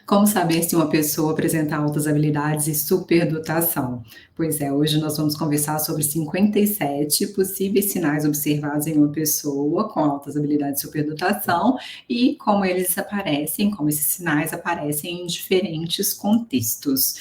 Como saber se uma pessoa apresenta altas habilidades e superdotação? Pois é, hoje nós vamos conversar sobre 57 possíveis sinais observados em uma pessoa com altas habilidades e superdotação e como eles aparecem, como esses sinais aparecem em diferentes contextos.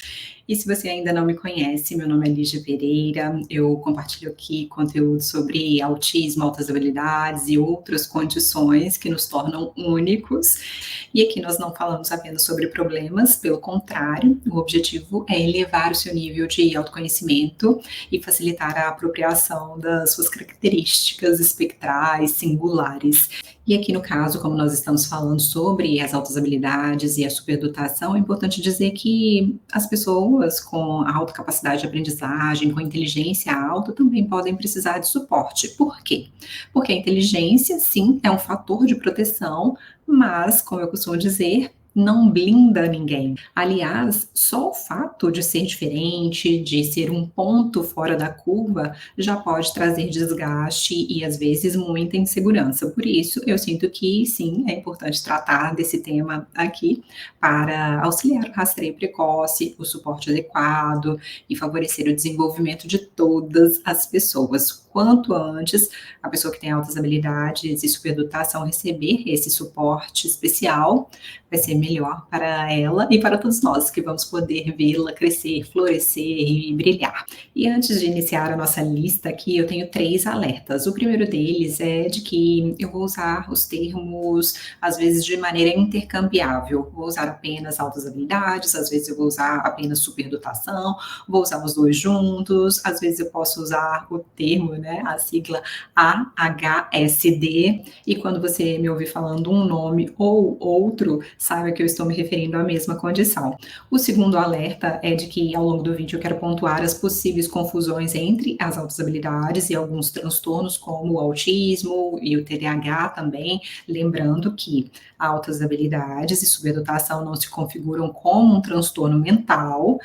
E se você ainda não me conhece, meu nome é Lígia Pereira, eu compartilho aqui conteúdo sobre autismo, altas habilidades e outras condições que nos tornam únicos. E aqui nós não falamos apenas sobre problemas, pelo contrário, o objetivo é elevar o seu nível de autoconhecimento e facilitar a apropriação das suas características espectrais, singulares. E aqui no caso, como nós estamos falando sobre as altas habilidades e a superdotação, é importante dizer que as pessoas com alta capacidade de aprendizagem, com inteligência alta, também podem precisar de suporte. Por quê? Porque a inteligência, sim, é um fator de proteção, mas, como eu costumo dizer, não blinda ninguém. Aliás, só o fato de ser diferente, de ser um ponto fora da curva, já pode trazer desgaste e, às vezes, muita insegurança. Por isso, eu sinto que, sim, é importante tratar desse tema aqui para auxiliar o rastreio precoce, o suporte adequado e favorecer o desenvolvimento de todas as pessoas. Quanto antes a pessoa que tem altas habilidades e superdotação receber esse suporte especial, vai ser melhor para ela e para todos nós que vamos poder vê-la crescer, florescer e brilhar. E antes de iniciar a nossa lista aqui, eu tenho 3 alertas. O primeiro deles é de que eu vou usar os termos, às vezes, de maneira intercambiável. Vou usar apenas altas habilidades, às vezes eu vou usar apenas superdotação, vou usar os dois juntos, às vezes eu posso usar o termo, né, a sigla AHSD, e quando você me ouvir falando um nome ou outro, saiba que eu estou me referindo à mesma condição. O segundo alerta é de que, ao longo do vídeo, eu quero pontuar as possíveis confusões entre as altas habilidades e alguns transtornos, como o autismo e o TDAH também, lembrando que altas habilidades e superdotação não se configuram como um transtorno mental,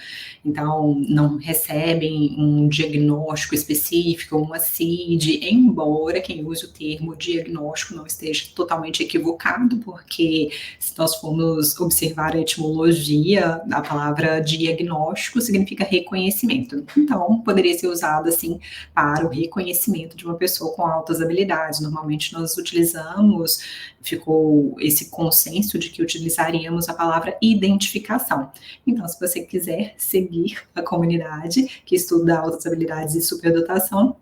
então não recebem um diagnóstico específico, uma CID, embora quem use o termo diagnóstico não esteja totalmente equivocado, porque se nós formos observar a etimologia, a palavra diagnóstico significa reconhecimento. Então, poderia ser usado assim para o reconhecimento de uma pessoa com altas habilidades. Normalmente nós utilizamos, ficou esse consenso de que utilizaríamos a palavra identificação. Então, se você quiser seguir a comunidade que estuda altas habilidades e superdotação,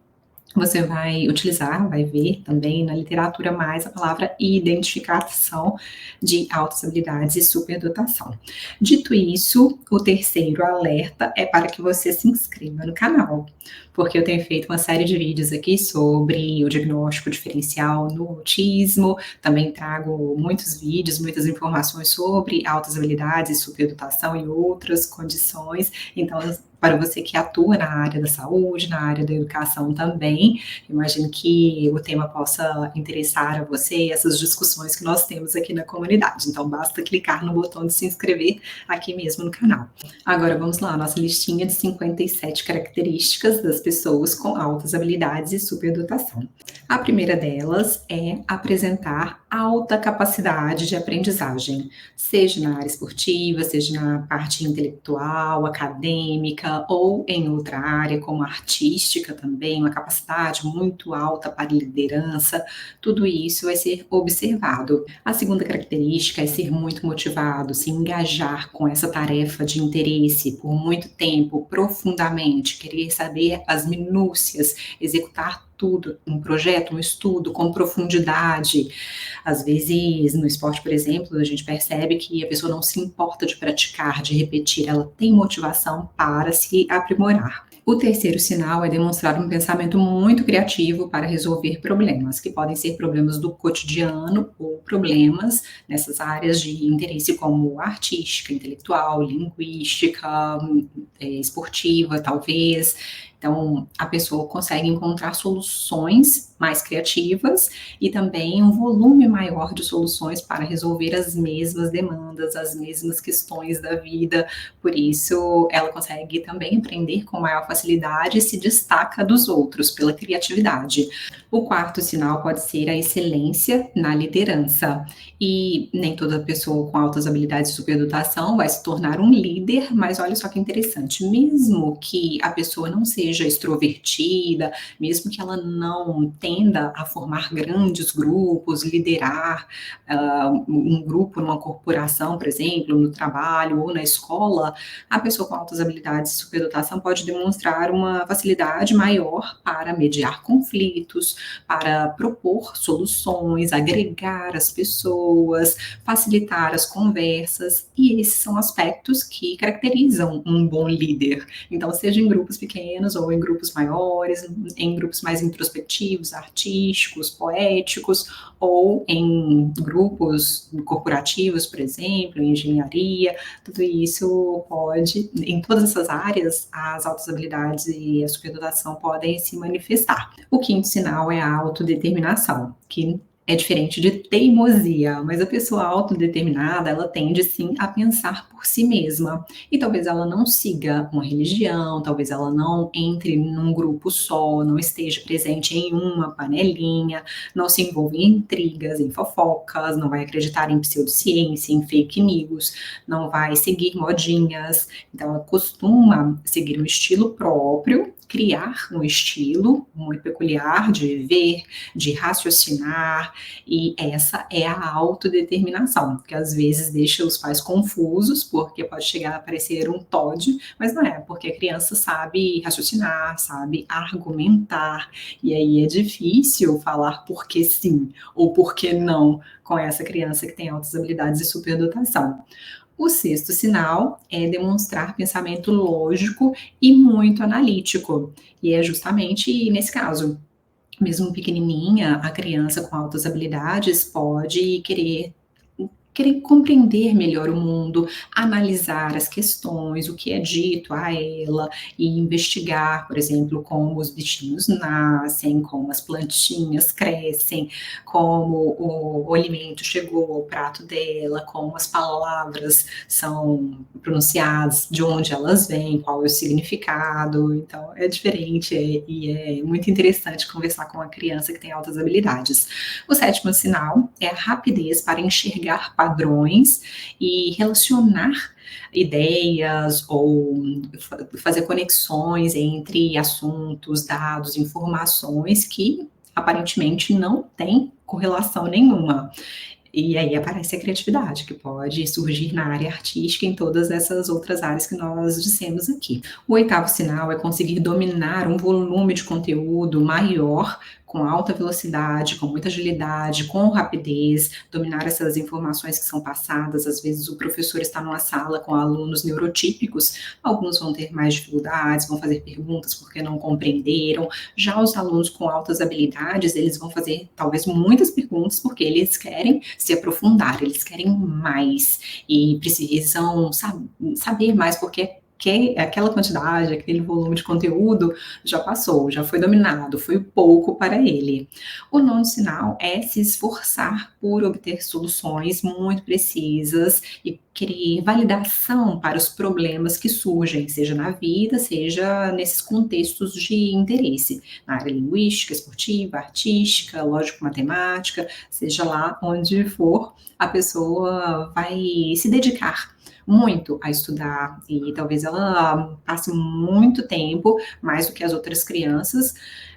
você vai utilizar, vai ver também na literatura mais a palavra identificação de altas habilidades e superdotação. Dito isso, o terceiro alerta é para que você se inscreva no canal, porque eu tenho feito uma série de vídeos aqui sobre o diagnóstico diferencial no autismo, também trago muitos vídeos, muitas informações sobre altas habilidades e superdotação e outras condições, então para você que atua na área da saúde, na área da educação também, imagino que o tema possa interessar a você e essas discussões que nós temos aqui na comunidade. Então, basta clicar no botão de se inscrever aqui mesmo no canal. Agora, vamos lá, nossa listinha de 57 características das pessoas com altas habilidades e superdotação. A primeira delas é apresentar alta capacidade de aprendizagem, seja na área esportiva, seja na parte intelectual, acadêmica ou em outra área, como artística também, uma capacidade muito alta para liderança, tudo isso vai ser observado. A segunda característica é ser muito motivado, se engajar com essa tarefa de interesse por muito tempo, profundamente, querer saber as minúcias, executar tudo, um projeto, um estudo com profundidade. Às vezes, no esporte, por exemplo, a gente percebe que a pessoa não se importa de praticar, de repetir, ela tem motivação para se aprimorar. O terceiro sinal é demonstrar um pensamento muito criativo para resolver problemas, que podem ser problemas do cotidiano ou problemas nessas áreas de interesse como artística, intelectual, linguística, esportiva, talvez. Então, a pessoa consegue encontrar soluções mais criativas e também um volume maior de soluções para resolver as mesmas demandas, as mesmas questões da vida. Por isso, ela consegue também aprender com maior facilidade e se destaca dos outros pela criatividade. O quarto sinal pode ser a excelência na liderança. E nem toda pessoa com altas habilidades de superdotação vai se tornar um líder, mas olha só que interessante, mesmo que a pessoa não seja extrovertida, mesmo que ela não tenda a formar grandes grupos, liderar um grupo numa corporação, por exemplo, no trabalho ou na escola, a pessoa com altas habilidades de superdotação pode demonstrar uma facilidade maior para mediar conflitos, para propor soluções, agregar as pessoas, facilitar as conversas, e esses são aspectos que caracterizam um bom líder. Então, seja em grupos pequenos ou em grupos maiores, em grupos mais introspectivos, artísticos, poéticos, ou em grupos corporativos, por exemplo, em engenharia, tudo isso pode, em todas essas áreas, as altas habilidades e a superdotação podem se manifestar. O quinto sinal é a autodeterminação, que é diferente de teimosia, mas a pessoa autodeterminada, ela tende sim a pensar por si mesma. E talvez ela não siga uma religião, talvez ela não entre num grupo só, não esteja presente em uma panelinha, não se envolva em intrigas, em fofocas, não vai acreditar em pseudociência, em fake news, não vai seguir modinhas. Então, ela costuma seguir um estilo próprio, criar um estilo muito peculiar de viver, de raciocinar, e essa é a autodeterminação, que às vezes deixa os pais confusos, porque pode chegar a parecer um TOD, mas não é, porque a criança sabe raciocinar, sabe argumentar, e aí é difícil falar por que sim ou por que não com essa criança que tem altas habilidades de superdotação. O sexto sinal é demonstrar pensamento lógico e muito analítico, e é justamente nesse caso. Mesmo pequenininha, a criança com altas habilidades pode querer compreender melhor o mundo, analisar as questões, o que é dito a ela e investigar, por exemplo, como os bichinhos nascem, como as plantinhas crescem, como o alimento chegou ao prato dela, como as palavras são pronunciadas, de onde elas vêm, qual é o significado. Então, é diferente e é muito interessante conversar com uma criança que tem altas habilidades. O sétimo sinal é a rapidez para enxergar padrões e relacionar ideias ou fazer conexões entre assuntos, dados, informações que aparentemente não têm correlação nenhuma. E aí aparece a criatividade, que pode surgir na área artística e em todas essas outras áreas que nós dissemos aqui. O oitavo sinal é conseguir dominar um volume de conteúdo maior, com alta velocidade, com muita agilidade, com rapidez, dominar essas informações que são passadas. Às vezes o professor está numa sala com alunos neurotípicos, alguns vão ter mais dificuldades, vão fazer perguntas porque não compreenderam. Já os alunos com altas habilidades, eles vão fazer talvez muitas perguntas porque eles querem se aprofundar, eles querem mais e precisam saber mais, porque aquela quantidade, aquele volume de conteúdo já passou, já foi dominado, foi pouco para ele. O nono sinal é se esforçar por obter soluções muito precisas e querer validação para os problemas que surgem, seja na vida, seja nesses contextos de interesse, na área linguística, esportiva, artística, lógico-matemática, seja lá onde for, a pessoa vai se dedicar muito a estudar e talvez ela passe muito tempo, mais do que as outras crianças,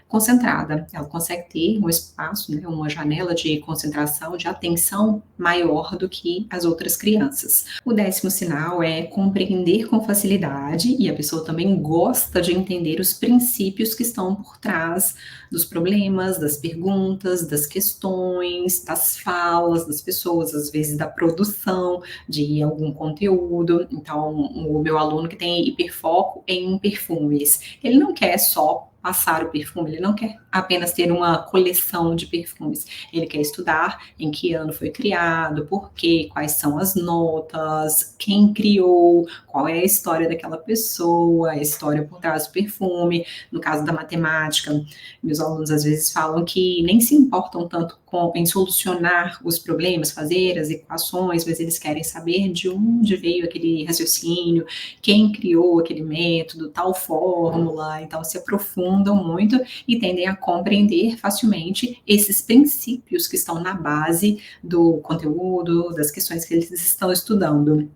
concentrada. Ela consegue ter um espaço, né, uma janela de concentração, de atenção maior do que as outras crianças. O décimo sinal é compreender com facilidade, e a pessoa também gosta de entender os princípios que estão por trás dos problemas, das perguntas, das questões, das falas das pessoas, às vezes da produção de algum conteúdo. Então, o meu aluno que tem hiperfoco em perfumes, ele não quer só passar o perfume, ele não quer apenas ter uma coleção de perfumes, ele quer estudar em que ano foi criado, por quê, quais são as notas, quem criou, qual é a história daquela pessoa, a história por trás do perfume. No caso da matemática, meus alunos às vezes falam que nem se importam tanto em solucionar os problemas, fazer as equações, mas eles querem saber de onde veio aquele raciocínio, quem criou aquele método, tal fórmula, então se aprofundam muito e tendem a compreender facilmente esses princípios que estão na base do conteúdo, das questões que eles estão estudando.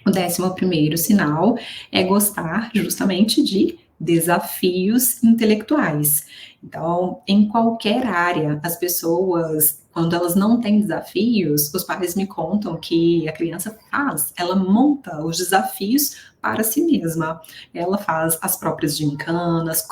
O 11º sinal é gostar justamente de desafios intelectuais. Então, em qualquer área, as pessoas, quando elas não têm desafios, os pais me contam que a criança ela monta os desafios para si mesma. Ela faz as próprias gincanas,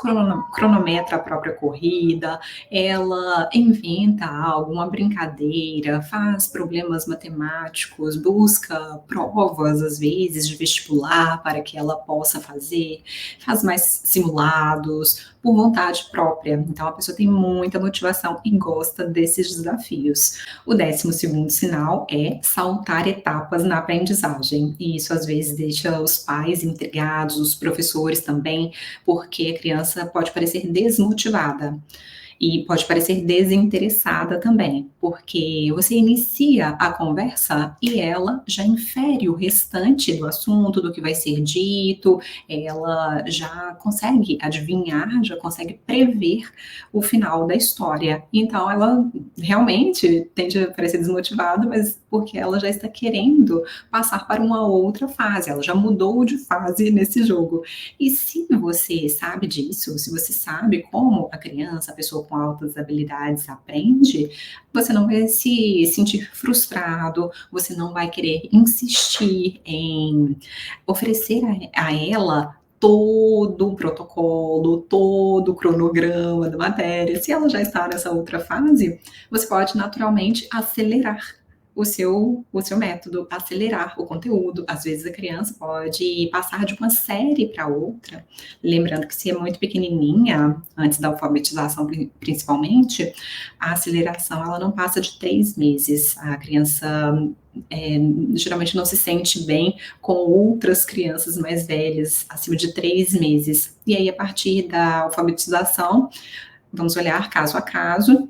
cronometra a própria corrida, ela inventa alguma brincadeira, faz problemas matemáticos, busca provas, às vezes, de vestibular para que ela possa fazer, faz mais simulados, por vontade própria. Então, a pessoa tem muita motivação e gosta desses desafios. O 12º sinal é saltar etapas na aprendizagem. E isso, às vezes, deixa os pais intrigados, os professores também, porque a criança pode parecer desmotivada. E pode parecer desinteressada também, porque você inicia a conversa e ela já infere o restante do assunto, do que vai ser dito, ela já consegue adivinhar, já consegue prever o final da história. Então, ela realmente tende a parecer desmotivada, mas porque ela já está querendo passar para uma outra fase, ela já mudou de fase nesse jogo. E se você sabe disso, se você sabe como a criança, a pessoa com altas habilidades aprende, você não vai se sentir frustrado, você não vai querer insistir em oferecer a ela todo o protocolo, todo o cronograma da matéria. Se ela já está nessa outra fase, você pode naturalmente acelerar o seu método, acelerar o conteúdo. Às vezes a criança pode passar de uma série para outra, lembrando que se é muito pequenininha, antes da alfabetização principalmente, a aceleração ela não passa de 3 meses. A criança geralmente não se sente bem com outras crianças mais velhas, acima de 3 meses. E aí, a partir da alfabetização, vamos olhar caso a caso,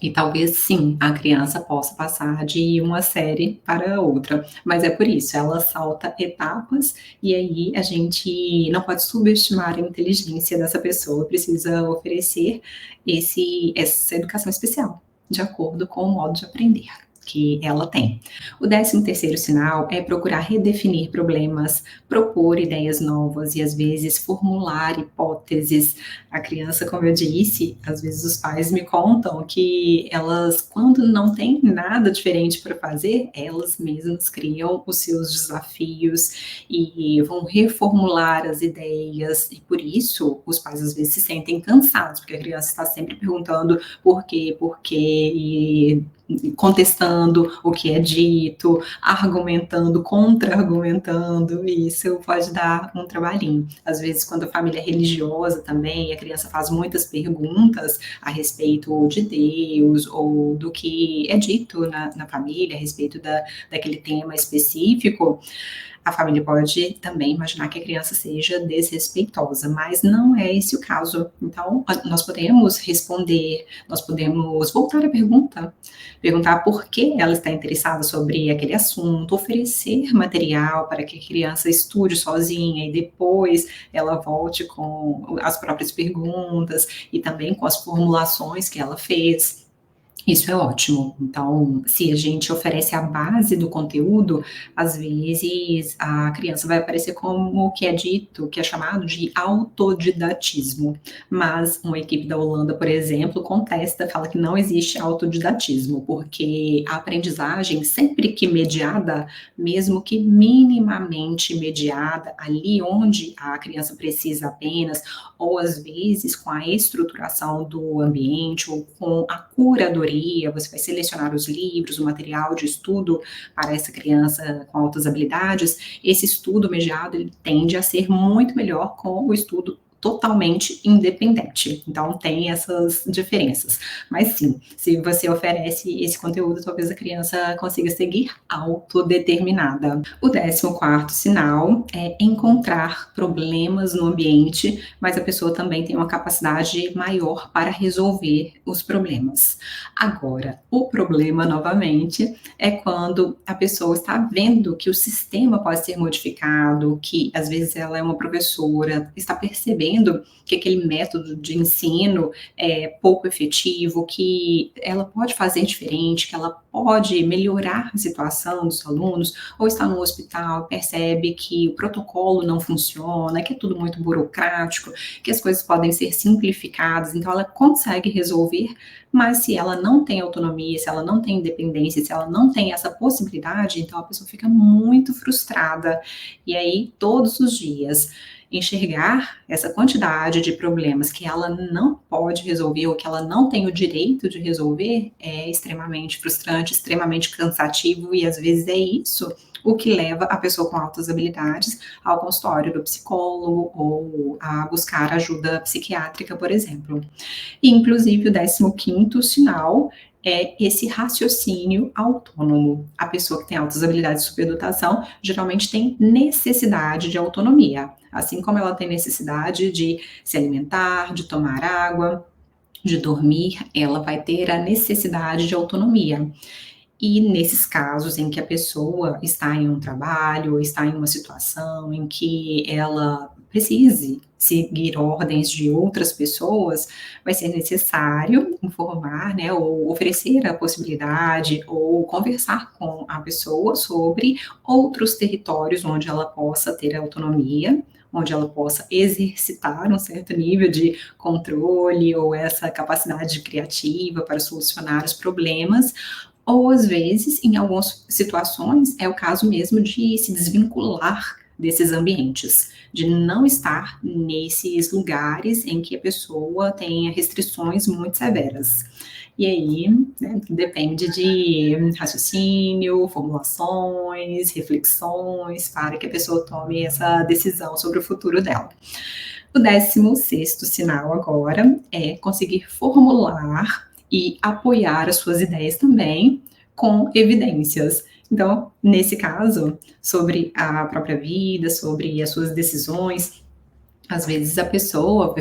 e talvez sim, a criança possa passar de uma série para outra, mas é por isso, ela salta etapas e aí a gente não pode subestimar a inteligência dessa pessoa, precisa oferecer essa educação especial, de acordo com o modo de aprender que ela tem. O 13º sinal é procurar redefinir problemas, propor ideias novas e às vezes formular hipóteses. A criança, como eu disse, às vezes os pais me contam que elas, quando não tem nada diferente para fazer, elas mesmas criam os seus desafios e vão reformular as ideias, e por isso os pais às vezes se sentem cansados, porque a criança está sempre perguntando por quê, e contestando o que é dito, argumentando, contra-argumentando, e isso pode dar um trabalhinho. Às vezes, quando a família é religiosa também, a criança faz muitas perguntas a respeito de Deus, ou do que é dito na família, a respeito daquele tema específico, a família pode também imaginar que a criança seja desrespeitosa, mas não é esse o caso. Então, nós podemos responder, nós podemos voltar à perguntar por que ela está interessada sobre aquele assunto, oferecer material para que a criança estude sozinha e depois ela volte com as próprias perguntas e também com as formulações que ela fez. Isso é ótimo. Então, se a gente oferece a base do conteúdo, às vezes a criança vai aparecer como o que é dito, que é chamado de autodidatismo. Mas uma equipe da Holanda, por exemplo, contesta, fala que não existe autodidatismo, porque a aprendizagem, sempre que mediada, mesmo que minimamente mediada, ali onde a criança precisa apenas, ou às vezes com a estruturação do ambiente, ou com a curadoria, você vai selecionar os livros, o material de estudo para essa criança com altas habilidades, esse estudo mediado ele tende a ser muito melhor com o estudo totalmente independente. Então tem essas diferenças. Mas sim, se você oferece esse conteúdo, talvez a criança consiga seguir autodeterminada. O 14º sinal é encontrar problemas no ambiente, mas a pessoa também tem uma capacidade maior para resolver os problemas. Agora, o problema novamente é quando a pessoa está vendo que o sistema pode ser modificado, que às vezes ela é uma professora, está percebendo que aquele método de ensino é pouco efetivo, que ela pode fazer diferente, que ela pode melhorar a situação dos alunos, ou está no hospital, percebe que o protocolo não funciona, que é tudo muito burocrático, que as coisas podem ser simplificadas, então ela consegue resolver, mas se ela não tem autonomia, se ela não tem independência, se ela não tem essa possibilidade, então a pessoa fica muito frustrada. E aí, todos os dias, enxergar essa quantidade de problemas que ela não pode resolver ou que ela não tem o direito de resolver é extremamente frustrante, extremamente cansativo, e às vezes é isso o que leva a pessoa com altas habilidades ao consultório do psicólogo ou a buscar ajuda psiquiátrica, por exemplo. E, inclusive, o 15º sinal é esse raciocínio autônomo. A pessoa que tem altas habilidades de superdotação geralmente tem necessidade de autonomia, assim como ela tem necessidade de se alimentar, de tomar água, de dormir, ela vai ter a necessidade de autonomia. E nesses casos em que a pessoa está em um trabalho, ou está em uma situação em que ela precise seguir ordens de outras pessoas, vai ser necessário informar, né, ou oferecer a possibilidade, ou conversar com a pessoa sobre outros territórios onde ela possa ter autonomia, onde ela possa exercitar um certo nível de controle ou essa capacidade criativa para solucionar os problemas, ou às vezes, em algumas situações, é o caso mesmo de se desvincular desses ambientes, de não estar nesses lugares em que a pessoa tenha restrições muito severas. E aí, né, depende de raciocínio, formulações, reflexões, para que a pessoa tome essa decisão sobre o futuro dela. O 16º sinal agora é conseguir formular e apoiar as suas ideias também com evidências. Então, nesse caso, sobre a própria vida, sobre as suas decisões, às vezes a pessoa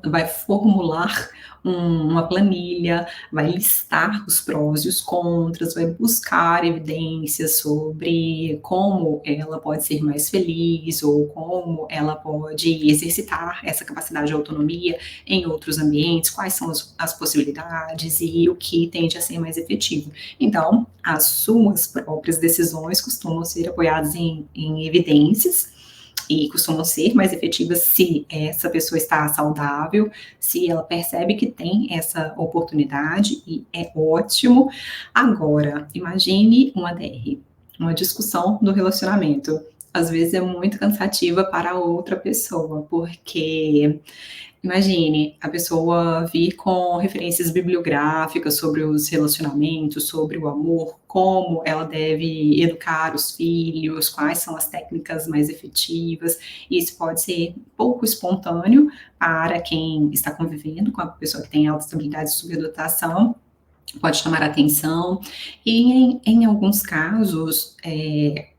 vai formular uma planilha, vai listar os prós e os contras, vai buscar evidências sobre como ela pode ser mais feliz ou como ela pode exercitar essa capacidade de autonomia em outros ambientes, quais são as possibilidades e o que tende a ser mais efetivo. Então, as suas próprias decisões costumam ser apoiadas em evidências, e costumam ser mais efetivas se essa pessoa está saudável, se ela percebe que tem essa oportunidade, e é ótimo. Agora, imagine uma DR, uma discussão do relacionamento. Às vezes é muito cansativa para a outra pessoa, porque imagine a pessoa vir com referências bibliográficas sobre os relacionamentos, sobre o amor, como ela deve educar os filhos, quais são as técnicas mais efetivas. Isso pode ser pouco espontâneo para quem está convivendo com a pessoa que tem altas habilidades de superdotação, pode chamar atenção, e em alguns casos,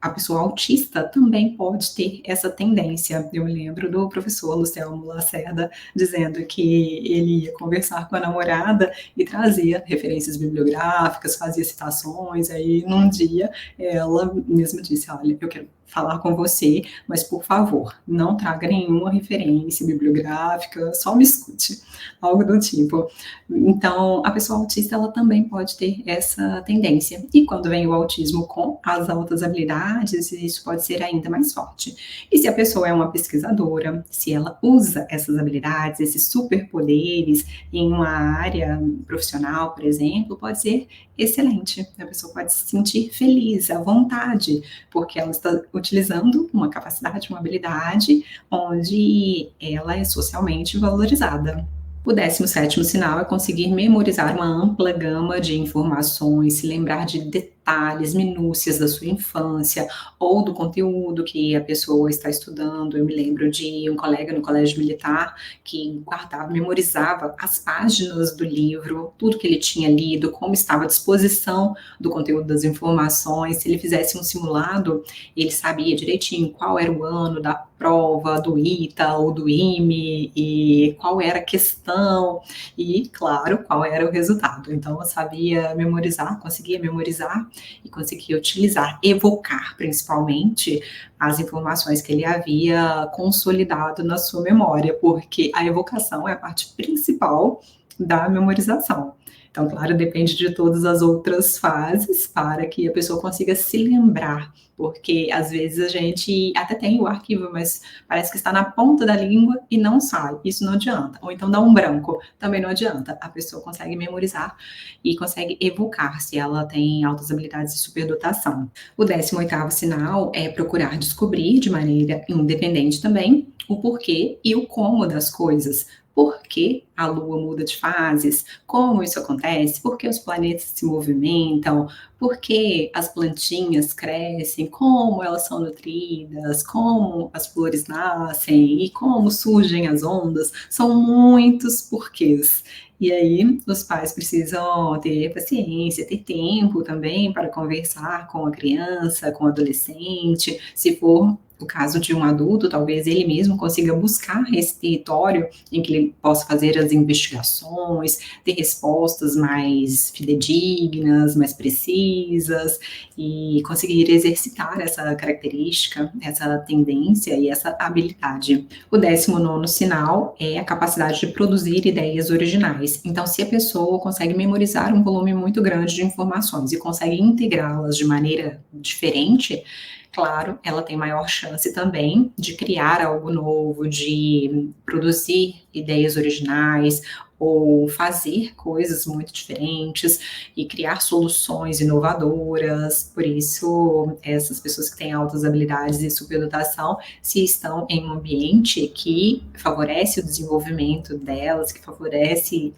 a pessoa autista também pode ter essa tendência. Eu me lembro do professor Luciano Lacerda dizendo que ele ia conversar com a namorada e trazia referências bibliográficas, fazia citações, aí num dia ela mesma disse, olha, eu quero falar com você, mas por favor, não traga nenhuma referência bibliográfica, só me escute, algo do tipo. Então, a pessoa autista, ela também pode ter essa tendência. E quando vem o autismo com as altas habilidades, isso pode ser ainda mais forte. E se a pessoa é uma pesquisadora, se ela usa essas habilidades, esses superpoderes em uma área profissional, por exemplo, pode ser excelente. A pessoa pode se sentir feliz, à vontade, porque ela está utilizando uma capacidade, uma habilidade onde ela é socialmente valorizada. O 17º sinal é conseguir memorizar uma ampla gama de informações, se lembrar de detalhes detalhes, minúcias da sua infância ou do conteúdo que a pessoa está estudando. Eu me lembro de um colega no colégio militar que guardava, memorizava as páginas do livro, tudo que ele tinha lido, como estava à disposição do conteúdo das informações. Se ele fizesse um simulado, ele sabia direitinho qual era o ano da prova do ITA ou do IME e qual era a questão e, claro, qual era o resultado. Então, eu sabia memorizar, conseguia memorizar e conseguia utilizar, evocar principalmente as informações que ele havia consolidado na sua memória, porque a evocação é a parte principal da memorização. Então, claro, depende de todas as outras fases para que a pessoa consiga se lembrar, porque às vezes a gente até tem o arquivo, mas parece que está na ponta da língua e não sai. Isso não adianta. Ou então dá um branco, também não adianta. A pessoa consegue memorizar e consegue evocar se ela tem altas habilidades de superdotação. O 18º sinal é procurar descobrir de maneira independente também o porquê e o como das coisas. Por que a Lua muda de fases? Como isso acontece? Por que os planetas se movimentam? Por que as plantinhas crescem? Como elas são nutridas? Como as flores nascem? E como surgem as ondas? São muitos porquês. E aí, os pais precisam ter paciência, ter tempo também para conversar com a criança, com o adolescente. Se for o caso de um adulto, talvez ele mesmo consiga buscar esse território em que ele possa fazer as investigações, ter respostas mais fidedignas, mais precisas e conseguir exercitar essa característica, essa tendência e essa habilidade. O 19º sinal é a capacidade de produzir ideias originais. Então, se a pessoa consegue memorizar um volume muito grande de informações e consegue integrá-las de maneira diferente, claro, ela tem maior chance também de criar algo novo, de produzir ideias originais ou fazer coisas muito diferentes e criar soluções inovadoras. Por isso, essas pessoas que têm altas habilidades e superdotação, se estão em um ambiente que favorece o desenvolvimento delas, que favorece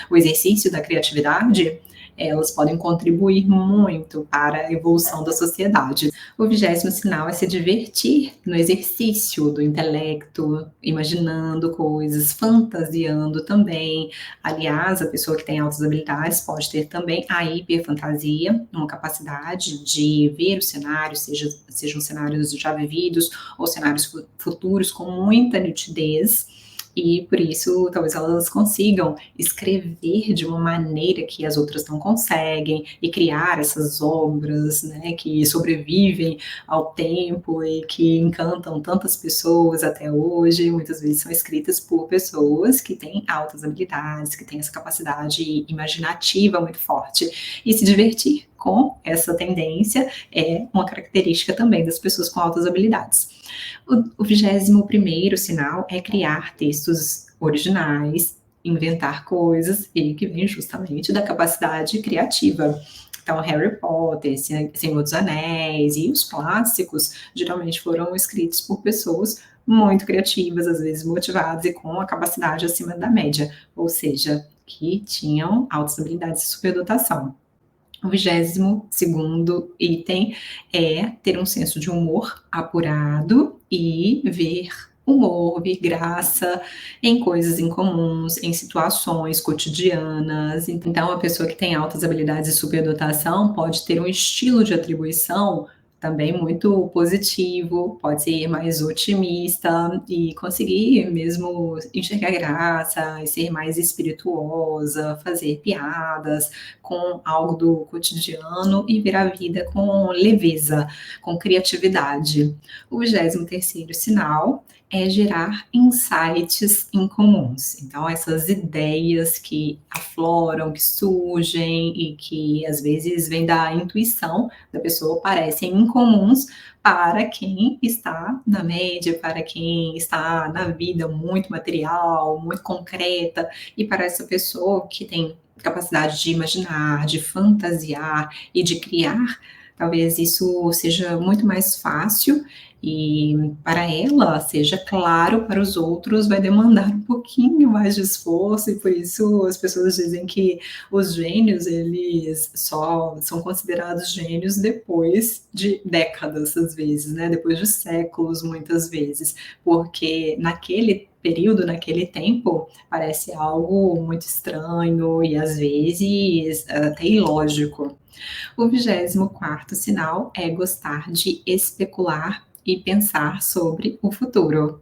o exercício da criatividade, elas podem contribuir muito para a evolução da sociedade. O 20º sinal é se divertir no exercício do intelecto, imaginando coisas, fantasiando também. Aliás, a pessoa que tem altas habilidades pode ter também a hiperfantasia, uma capacidade de ver os cenários, sejam cenários já vividos ou cenários futuros com muita nitidez. E por isso, talvez elas consigam escrever de uma maneira que as outras não conseguem e criar essas obras, né, que sobrevivem ao tempo e que encantam tantas pessoas até hoje. Muitas vezes são escritas por pessoas que têm altas habilidades, que têm essa capacidade imaginativa muito forte. E se divertir com essa tendência é uma característica também das pessoas com altas habilidades. O 21º sinal é criar textos originais, inventar coisas, e que vem justamente da capacidade criativa. Então, Harry Potter, Senhor dos Anéis e os clássicos geralmente foram escritos por pessoas muito criativas, às vezes motivadas e com a capacidade acima da média, ou seja, que tinham altas habilidades de superdotação. O 22º item é ter um senso de humor apurado e ver humor, ver graça em coisas incomuns, em situações cotidianas. Então, a pessoa que tem altas habilidades de superdotação pode ter um estilo de atribuição também muito positivo, pode ser mais otimista e conseguir mesmo enxergar graça e ser mais espirituosa, fazer piadas com algo do cotidiano e ver a vida com leveza, com criatividade. O 23º sinal é gerar insights incomuns. Então, essas ideias que afloram, que surgem e que às vezes vêm da intuição da pessoa parecem incomuns para quem está na média, para quem está na vida muito material, muito concreta, e para essa pessoa que tem capacidade de imaginar, de fantasiar e de criar talvez isso seja muito mais fácil e para ela seja claro, para os outros vai demandar um pouquinho mais de esforço e por isso as pessoas dizem que os gênios, eles só são considerados gênios depois de décadas, às vezes, né, depois de séculos, muitas vezes, porque naquele período, naquele tempo, parece algo muito estranho e às vezes até ilógico. O 24º sinal é gostar de especular e pensar sobre o futuro.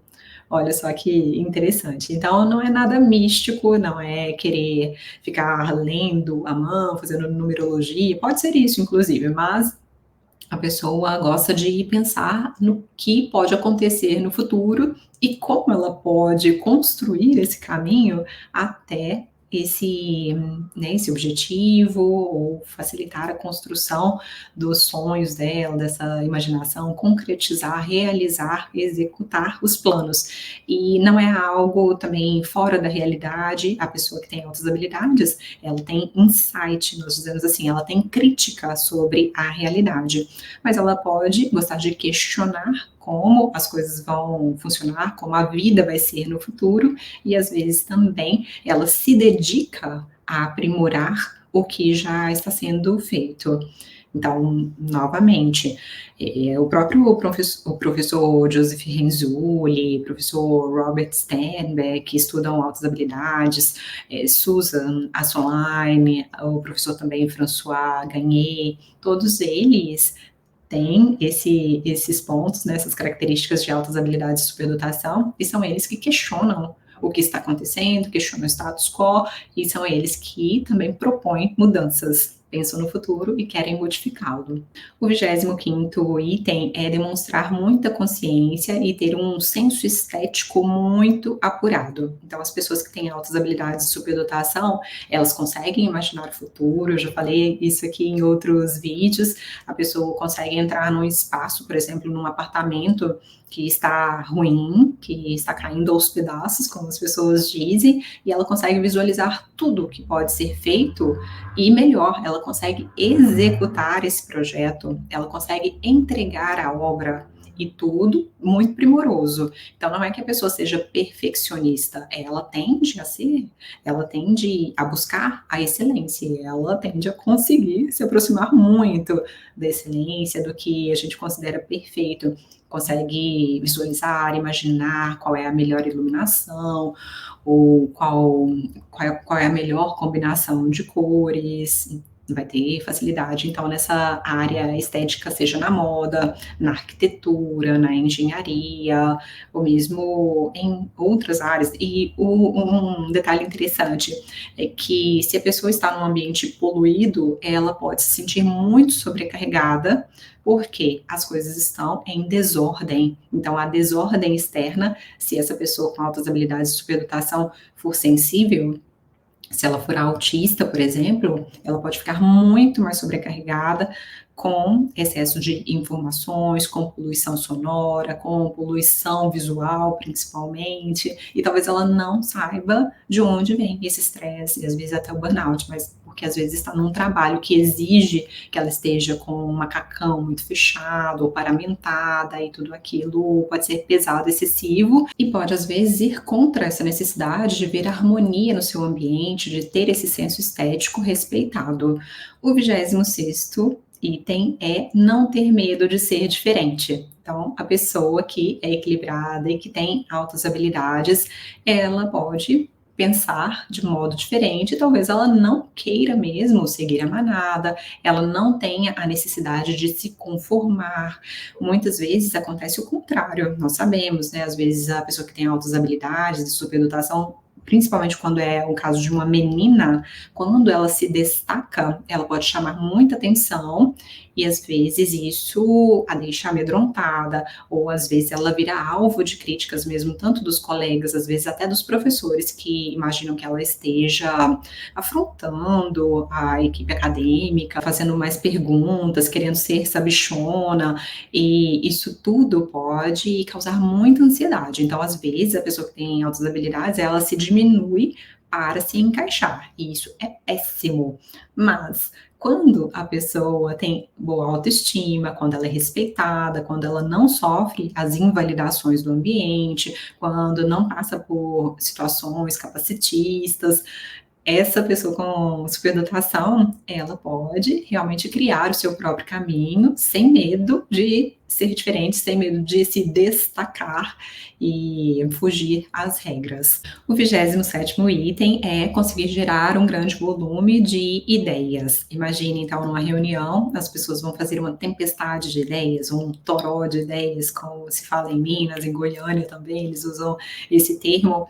Olha só que interessante. Então não é nada místico, não é querer ficar lendo a mão, fazendo numerologia, pode ser isso inclusive, mas a pessoa gosta de pensar no que pode acontecer no futuro e como ela pode construir esse caminho até esse, né, esse objetivo ou facilitar a construção dos sonhos dela, dessa imaginação, concretizar, realizar, executar os planos. E não é algo também fora da realidade. A pessoa que tem altas habilidades, ela tem insight, nós dizemos assim, ela tem crítica sobre a realidade, mas ela pode gostar de questionar como as coisas vão funcionar, como a vida vai ser no futuro, e às vezes também ela se dedica a aprimorar o que já está sendo feito. Então, novamente, o professor Joseph Renzulli, professor Robert Sternberg, que estudam altas habilidades, Susan Assolheim, o professor também François Gagné, todos eles têm esses pontos, né, essas características de altas habilidades de superdotação, e são eles que questionam o que está acontecendo, questionam o status quo, e são eles que também propõem mudanças, pensam no futuro e querem modificá-lo. O 25º item é demonstrar muita consciência e ter um senso estético muito apurado. Então, as pessoas que têm altas habilidades de superdotação, elas conseguem imaginar o futuro, eu já falei isso aqui em outros vídeos, a pessoa consegue entrar num espaço, por exemplo, num apartamento que está ruim, que está caindo aos pedaços, como as pessoas dizem, e ela consegue visualizar tudo que pode ser feito e melhor, ela consegue executar esse projeto, ela consegue entregar a obra e tudo muito primoroso. Então não é que a pessoa seja perfeccionista, ela tende a ser, ela tende a buscar a excelência, ela tende a conseguir se aproximar muito da excelência, do que a gente considera perfeito, consegue visualizar, imaginar qual é a melhor iluminação, ou qual é a melhor combinação de cores, vai ter facilidade, então, nessa área estética, seja na moda, na arquitetura, na engenharia, ou mesmo em outras áreas. E um detalhe interessante é que se a pessoa está num ambiente poluído, ela pode se sentir muito sobrecarregada, porque as coisas estão em desordem. Então, a desordem externa, se essa pessoa com altas habilidades de superdotação for sensível, se ela for autista, por exemplo, ela pode ficar muito mais sobrecarregada com excesso de informações, com poluição sonora, com poluição visual, principalmente, e talvez ela não saiba de onde vem esse estresse, e às vezes até o burnout, mas porque às vezes está num trabalho que exige que ela esteja com um macacão muito fechado ou paramentada e tudo aquilo pode ser pesado, excessivo e pode às vezes ir contra essa necessidade de ver harmonia no seu ambiente, de ter esse senso estético respeitado. O 26º item é não ter medo de ser diferente. Então, a pessoa que é equilibrada e que tem altas habilidades, ela pode pensar de modo diferente, talvez ela não queira mesmo seguir a manada, ela não tenha a necessidade de se conformar. Muitas vezes acontece o contrário, nós sabemos, né? Às vezes a pessoa que tem altas habilidades de superdotação, principalmente quando é o caso de uma menina, quando ela se destaca, ela pode chamar muita atenção e às vezes isso a deixa amedrontada, ou às vezes ela vira alvo de críticas mesmo, tanto dos colegas, às vezes até dos professores que imaginam que ela esteja afrontando a equipe acadêmica, fazendo mais perguntas, querendo ser sabichona, e isso tudo pode causar muita ansiedade. Então, às vezes, a pessoa que tem altas habilidades, ela se diminui para se encaixar, e isso é péssimo. Mas Quando a pessoa tem boa autoestima, quando ela é respeitada, quando ela não sofre as invalidações do ambiente, quando não passa por situações capacitistas, essa pessoa com superdotação, ela pode realmente criar o seu próprio caminho, sem medo de ser diferente, sem medo de se destacar e fugir às regras. O 27º item é conseguir gerar um grande volume de ideias. Imagine, então, numa reunião, as pessoas vão fazer uma tempestade de ideias, um toró de ideias, como se fala em Minas, em Goiânia também, eles usam esse termo.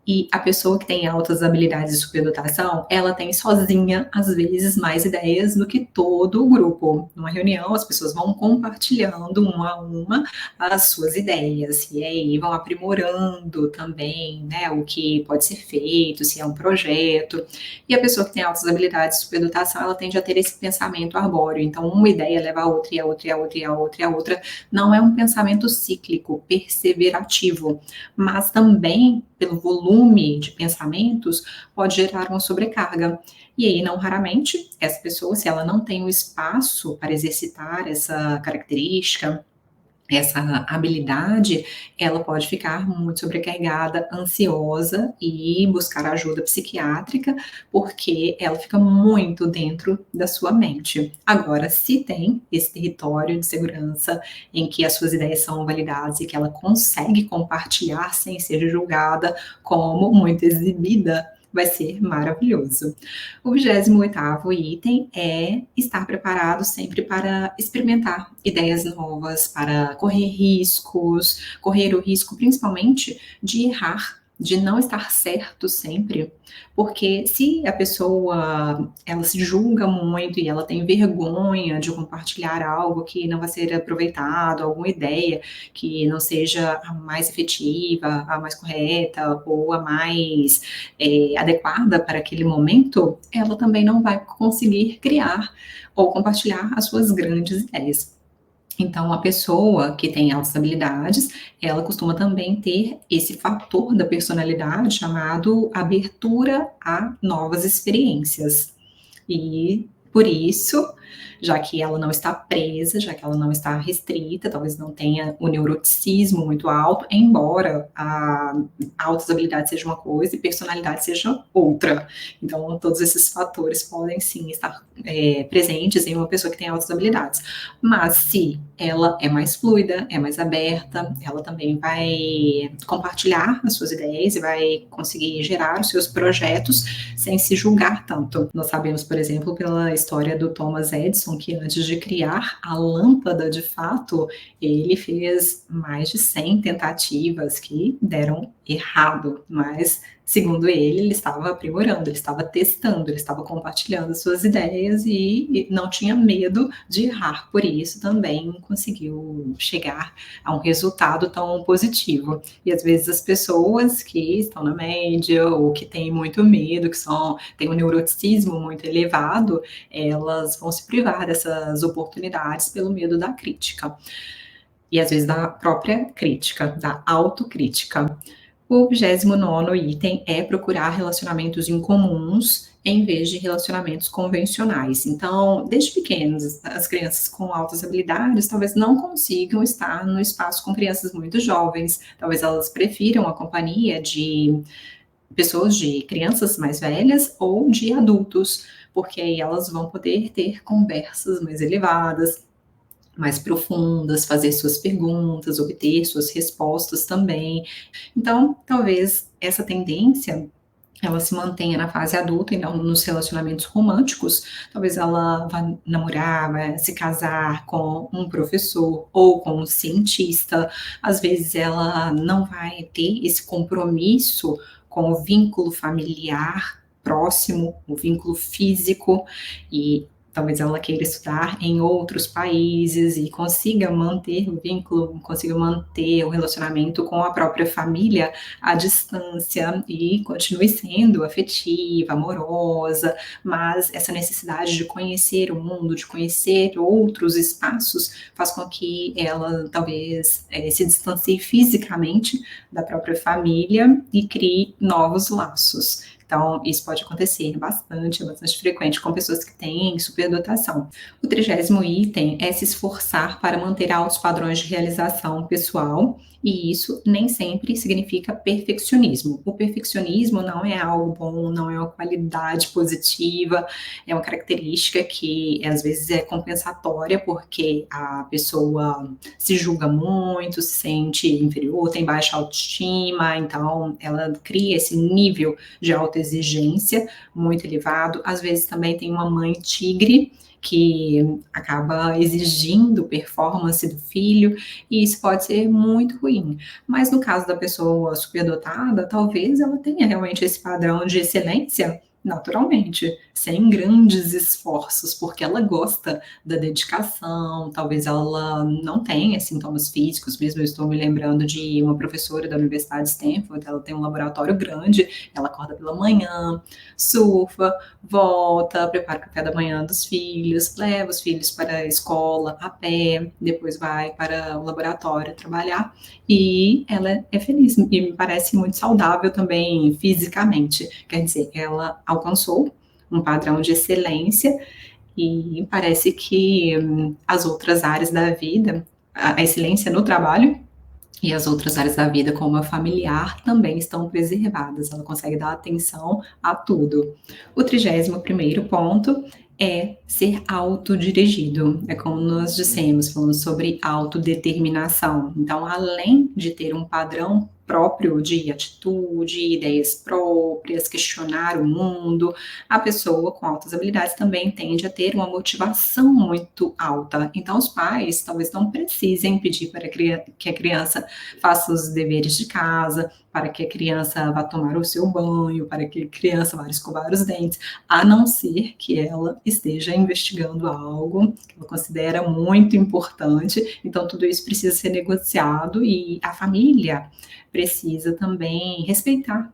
E a pessoa que tem altas habilidades de superdotação, ela tem sozinha, às vezes, mais ideias do que todo o grupo. Numa reunião, as pessoas vão compartilhando uma a uma as suas ideias, e aí vão aprimorando também, né, o que pode ser feito, se é um projeto. E a pessoa que tem altas habilidades de superdotação, ela tende a ter esse pensamento arbóreo. Então, uma ideia leva a outra, e a outra, e a outra, e a outra, e a outra. Não é um pensamento cíclico, perseverativo, mas também pelo volume de pensamentos, pode gerar uma sobrecarga. E aí, não raramente, essa pessoa, se ela não tem o espaço para exercitar essa característica, essa habilidade, ela pode ficar muito sobrecarregada, ansiosa e buscar ajuda psiquiátrica, porque ela fica muito dentro da sua mente. Agora, se tem esse território de segurança em que as suas ideias são validadas e que ela consegue compartilhar sem ser julgada como muito exibida, vai ser maravilhoso. O 28º item é estar preparado sempre para experimentar ideias novas, para correr o risco principalmente de errar, de não estar certo sempre, porque se a pessoa, ela se julga muito e ela tem vergonha de compartilhar algo que não vai ser aproveitado, alguma ideia que não seja a mais efetiva, a mais correta ou a mais adequada para aquele momento, ela também não vai conseguir criar ou compartilhar as suas grandes ideias. Então, a pessoa que tem altas habilidades, ela costuma também ter esse fator da personalidade chamado abertura a novas experiências. E por isso, já que ela não está presa, já que ela não está restrita, talvez não tenha o neuroticismo muito alto, embora a altas habilidades seja uma coisa e personalidade seja outra. Então, todos esses fatores podem sim estar presentes em uma pessoa que tem altas habilidades. Mas se ela é mais fluida, é mais aberta, ela também vai compartilhar as suas ideias e vai conseguir gerar os seus projetos sem se julgar tanto. Nós sabemos, por exemplo, pela história do Thomas Edison, que antes de criar a lâmpada de fato, ele fez mais de 100 tentativas que deram errado, mas segundo ele estava aprimorando, ele estava testando, ele estava compartilhando suas ideias e não tinha medo de errar, por isso também conseguiu chegar a um resultado tão positivo. E às vezes as pessoas que estão na média ou que têm muito medo, têm um neuroticismo muito elevado, elas vão se privar dessas oportunidades pelo medo da crítica. E às vezes da própria crítica, da autocrítica. O 29º item é procurar relacionamentos incomuns em vez de relacionamentos convencionais. Então, desde pequenos, as crianças com altas habilidades talvez não consigam estar no espaço com crianças muito jovens, talvez elas prefiram a companhia de pessoas, de crianças mais velhas ou de adultos, porque aí elas vão poder ter conversas mais elevadas, mais profundas, fazer suas perguntas, obter suas respostas também. Então, talvez essa tendência ela se mantenha na fase adulta e não nos relacionamentos românticos, talvez ela vá namorar, vai se casar com um professor ou com um cientista, às vezes ela não vai ter esse compromisso com o vínculo familiar próximo, o vínculo físico, e talvez ela queira estudar em outros países e consiga manter o vínculo, consiga manter o relacionamento com a própria família à distância e continue sendo afetiva, amorosa, mas essa necessidade de conhecer o mundo, de conhecer outros espaços, faz com que ela talvez se distancie fisicamente da própria família e crie novos laços. Então, isso pode acontecer bastante, é bastante frequente com pessoas que têm superdotação. O 30º item é se esforçar para manter altos padrões de realização pessoal, e isso nem sempre significa perfeccionismo. O perfeccionismo não é algo bom, não é uma qualidade positiva, é uma característica que às vezes é compensatória porque a pessoa se julga muito, se sente inferior, tem baixa autoestima, então ela cria esse nível de autoexigência muito elevado. Às vezes também tem uma mãe tigre que acaba exigindo performance do filho, e isso pode ser muito ruim. Mas no caso da pessoa superdotada, talvez ela tenha realmente esse padrão de excelência naturalmente, sem grandes esforços, porque ela gosta da dedicação, talvez ela não tenha sintomas físicos, mesmo eu estou me lembrando de uma professora da Universidade de Stanford, ela tem um laboratório grande, ela acorda pela manhã, surfa, volta, prepara o café da manhã dos filhos, leva os filhos para a escola a pé, depois vai para o laboratório trabalhar, e ela é feliz, e me parece muito saudável também fisicamente, quer dizer, ela alcançou um padrão de excelência e parece que as outras áreas da vida, a excelência no trabalho e as outras áreas da vida, como a familiar, também estão preservadas. Ela consegue dar atenção a tudo. O 31º ponto é ser autodirigido. É como nós dissemos, falando sobre autodeterminação. Então, além de ter um padrão próprio de atitude, ideias próprias, questionar o mundo, a pessoa com altas habilidades também tende a ter uma motivação muito alta. Então, os pais talvez não precisem pedir para que a criança faça os deveres de casa, para que a criança vá tomar o seu banho, para que a criança vá escovar os dentes, a não ser que ela esteja investigando algo que ela considera muito importante. Então, tudo isso precisa ser negociado e a família precisa também respeitar,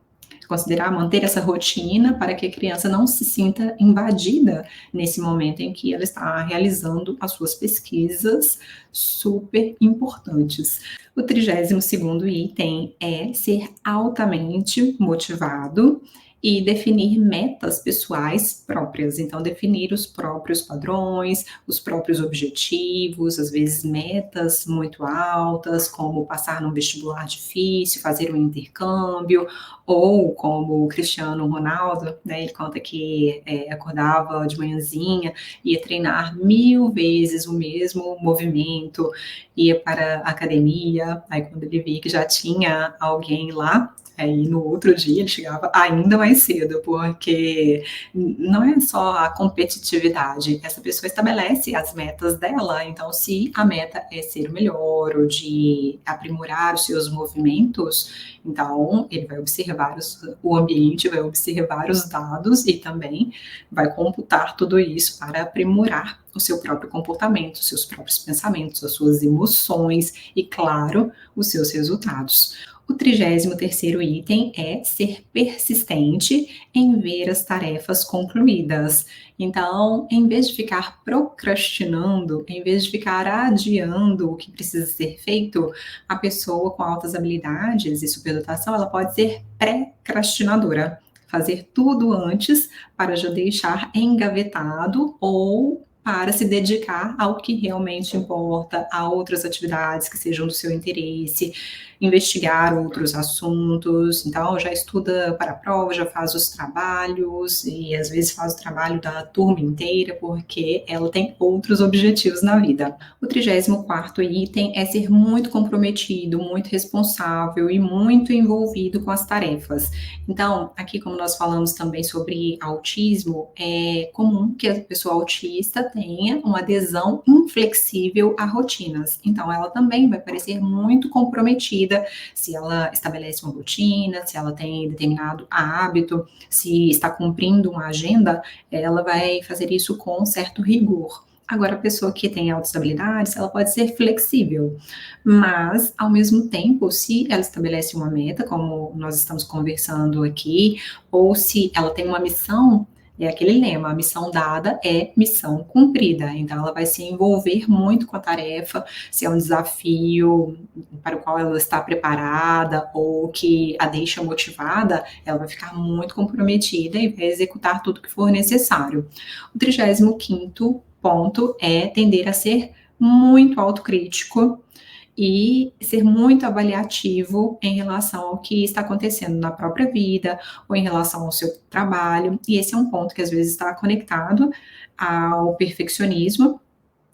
considerar, manter essa rotina para que a criança não se sinta invadida nesse momento em que ela está realizando as suas pesquisas super importantes. O 32º item é ser altamente motivado e definir metas pessoais próprias. Então, definir os próprios padrões, os próprios objetivos, às vezes metas muito altas, como passar num vestibular difícil, fazer um intercâmbio, ou como o Cristiano Ronaldo, né, ele conta que acordava de manhãzinha, ia treinar 1000 vezes o mesmo movimento, ia para a academia, aí quando ele via que já tinha alguém lá, aí no outro dia ele chegava ainda mais cedo, porque não é só a competitividade, essa pessoa estabelece as metas dela, então se a meta é ser o melhor ou de aprimorar os seus movimentos, então ele vai observar o ambiente, vai observar os dados e também vai computar tudo isso para aprimorar o seu próprio comportamento, os seus próprios pensamentos, as suas emoções e, claro, os seus resultados. O 33º item é ser persistente em ver as tarefas concluídas. Então, em vez de ficar procrastinando, em vez de ficar adiando o que precisa ser feito, a pessoa com altas habilidades e superdotação, ela pode ser pré-crastinadora, fazer tudo antes para já deixar engavetado ou para se dedicar ao que realmente importa, a outras atividades que sejam do seu interesse, investigar outros assuntos, então já estuda para a prova, já faz os trabalhos e às vezes faz o trabalho da turma inteira porque ela tem outros objetivos na vida. O 34º item é ser muito comprometido, muito responsável e muito envolvido com as tarefas. Então, aqui como nós falamos também sobre autismo, é comum que a pessoa autista tenha uma adesão inflexível a rotinas. Então, ela também vai parecer muito comprometida se ela estabelece uma rotina, se ela tem determinado hábito, se está cumprindo uma agenda, ela vai fazer isso com certo rigor. Agora, a pessoa que tem altas habilidades, ela pode ser flexível, mas, ao mesmo tempo, se ela estabelece uma meta, como nós estamos conversando aqui, ou se ela tem uma missão é aquele lema: missão dada é missão cumprida. Então, ela vai se envolver muito com a tarefa, se é um desafio para o qual ela está preparada ou que a deixa motivada, ela vai ficar muito comprometida e vai executar tudo que for necessário. O 35º ponto é tender a ser muito autocrítico e ser muito avaliativo em relação ao que está acontecendo na própria vida ou em relação ao seu trabalho. E esse é um ponto que às vezes está conectado ao perfeccionismo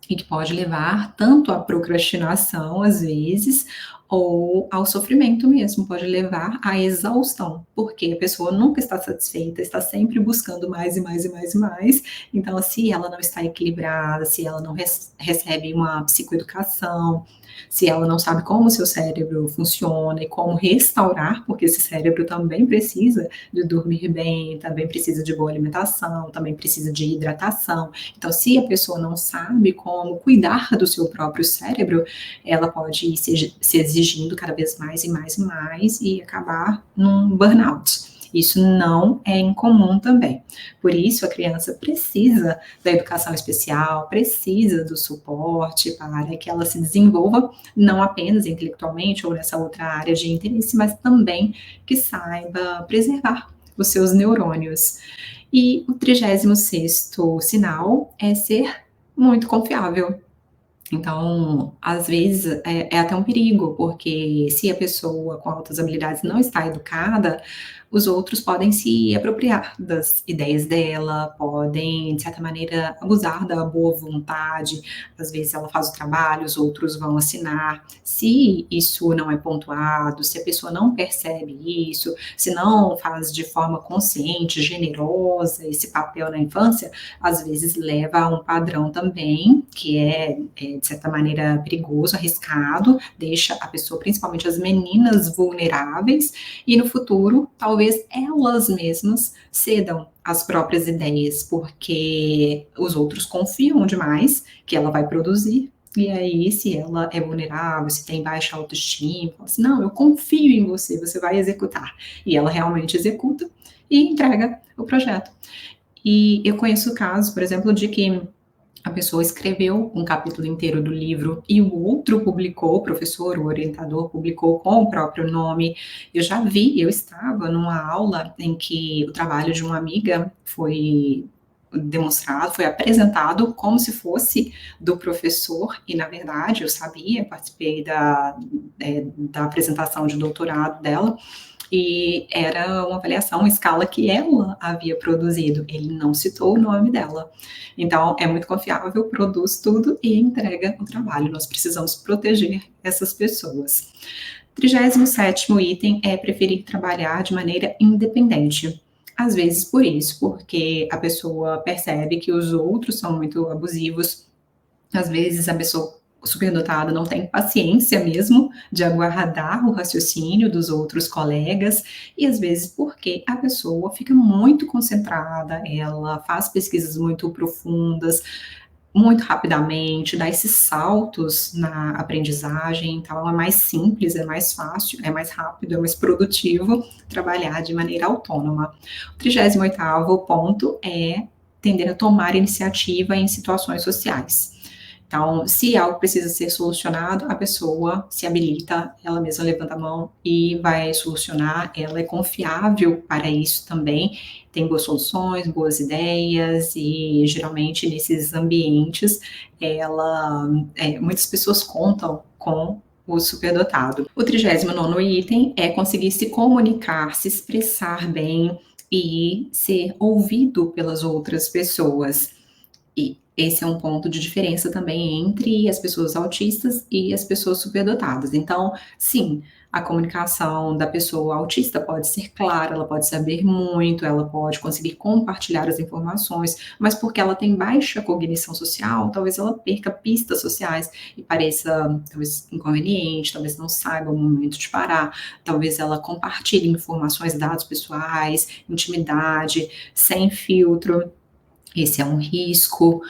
e que pode levar tanto à procrastinação, às vezes, ou ao sofrimento mesmo, pode levar à exaustão, porque a pessoa nunca está satisfeita, está sempre buscando mais e mais e mais e mais. Então, se ela não está equilibrada, se ela não recebe uma psicoeducação, se ela não sabe como o seu cérebro funciona e como restaurar, porque esse cérebro também precisa de dormir bem, também precisa de boa alimentação, também precisa de hidratação. Então, se a pessoa não sabe como cuidar do seu próprio cérebro, ela pode ir se exigindo cada vez mais e mais e mais e acabar num burnout. Isso não é incomum também. Por isso, a criança precisa da educação especial, precisa do suporte para que ela se desenvolva, não apenas intelectualmente ou nessa outra área de interesse, mas também que saiba preservar os seus neurônios. E o 36º sinal é ser muito confiável. Então, às vezes, é até um perigo, porque se a pessoa com altas habilidades não está educada, os outros podem se apropriar das ideias dela, podem, de certa maneira, abusar da boa vontade. Às vezes ela faz o trabalho, os outros vão assinar. Se isso não é pontuado, se a pessoa não percebe isso, se não faz de forma consciente, generosa esse papel na infância, às vezes leva a um padrão também, que de certa maneira, perigoso, arriscado, deixa a pessoa, principalmente as meninas, vulneráveis, e no futuro, talvez elas mesmas cedam as próprias ideias, porque os outros confiam demais que ela vai produzir. E aí, se ela é vulnerável, se tem baixa autoestima, fala assim, não, eu confio em você, você vai executar. E ela realmente executa e entrega o projeto. E eu conheço casos, por exemplo, de que a pessoa escreveu um capítulo inteiro do livro e o outro publicou, o professor, o orientador publicou com o próprio nome. Eu estava numa aula em que o trabalho de uma amiga foi demonstrado, foi apresentado como se fosse do professor, e na verdade eu sabia, participei da apresentação de doutorado dela, e era uma avaliação, uma escala que ela havia produzido, ele não citou o nome dela. Então, é muito confiável, produz tudo e entrega o trabalho. Nós precisamos proteger essas pessoas. 37º item é preferir trabalhar de maneira independente. Às vezes por isso, porque a pessoa percebe que os outros são muito abusivos, às vezes a pessoa superdotada não tem paciência mesmo de aguardar o raciocínio dos outros colegas, e às vezes porque a pessoa fica muito concentrada, ela faz pesquisas muito profundas, muito rapidamente, dá esses saltos na aprendizagem, então é mais simples, é mais fácil, é mais rápido, é mais produtivo trabalhar de maneira autônoma. O 38º ponto é tender a tomar iniciativa em situações sociais. Então, se algo precisa ser solucionado, a pessoa se habilita, ela mesma levanta a mão e vai solucionar, ela é confiável para isso também, tem boas soluções, boas ideias, e geralmente nesses ambientes, muitas pessoas contam com o superdotado. O 39º item é conseguir se comunicar, se expressar bem e ser ouvido pelas outras pessoas. E esse é um ponto de diferença também entre as pessoas autistas e as pessoas superdotadas. Então, sim, a comunicação da pessoa autista pode ser clara, ela pode saber muito, ela pode conseguir compartilhar as informações, mas porque ela tem baixa cognição social, talvez ela perca pistas sociais e pareça talvez inconveniente, talvez não saiba o momento de parar, talvez ela compartilhe informações, dados pessoais, intimidade, sem filtro. Esse é um risco,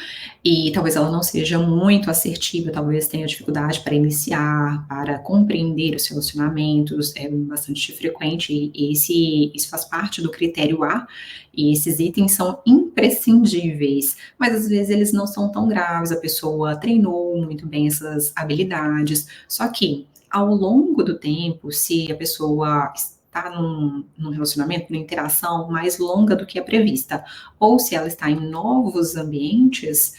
e talvez ela não seja muito assertiva, talvez tenha dificuldade para iniciar, para compreender os relacionamentos, é bastante frequente, e isso faz parte do critério A, e esses itens são imprescindíveis, mas às vezes eles não são tão graves, a pessoa treinou muito bem essas habilidades, só que ao longo do tempo, se a pessoa está num relacionamento, numa interação mais longa do que a prevista, ou se ela está em novos ambientes,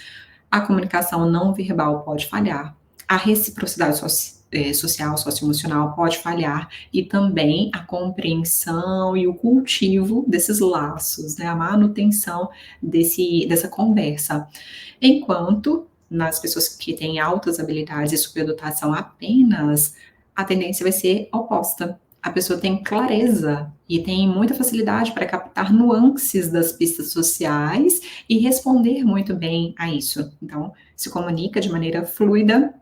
a comunicação não verbal pode falhar, a reciprocidade social, socioemocional pode falhar e também a compreensão e o cultivo desses laços, né, a manutenção dessa conversa. Enquanto nas pessoas que têm altas habilidades e superdotação apenas, a tendência vai ser oposta. A pessoa tem clareza e tem muita facilidade para captar nuances das pistas sociais e responder muito bem a isso. Então, se comunica de maneira fluida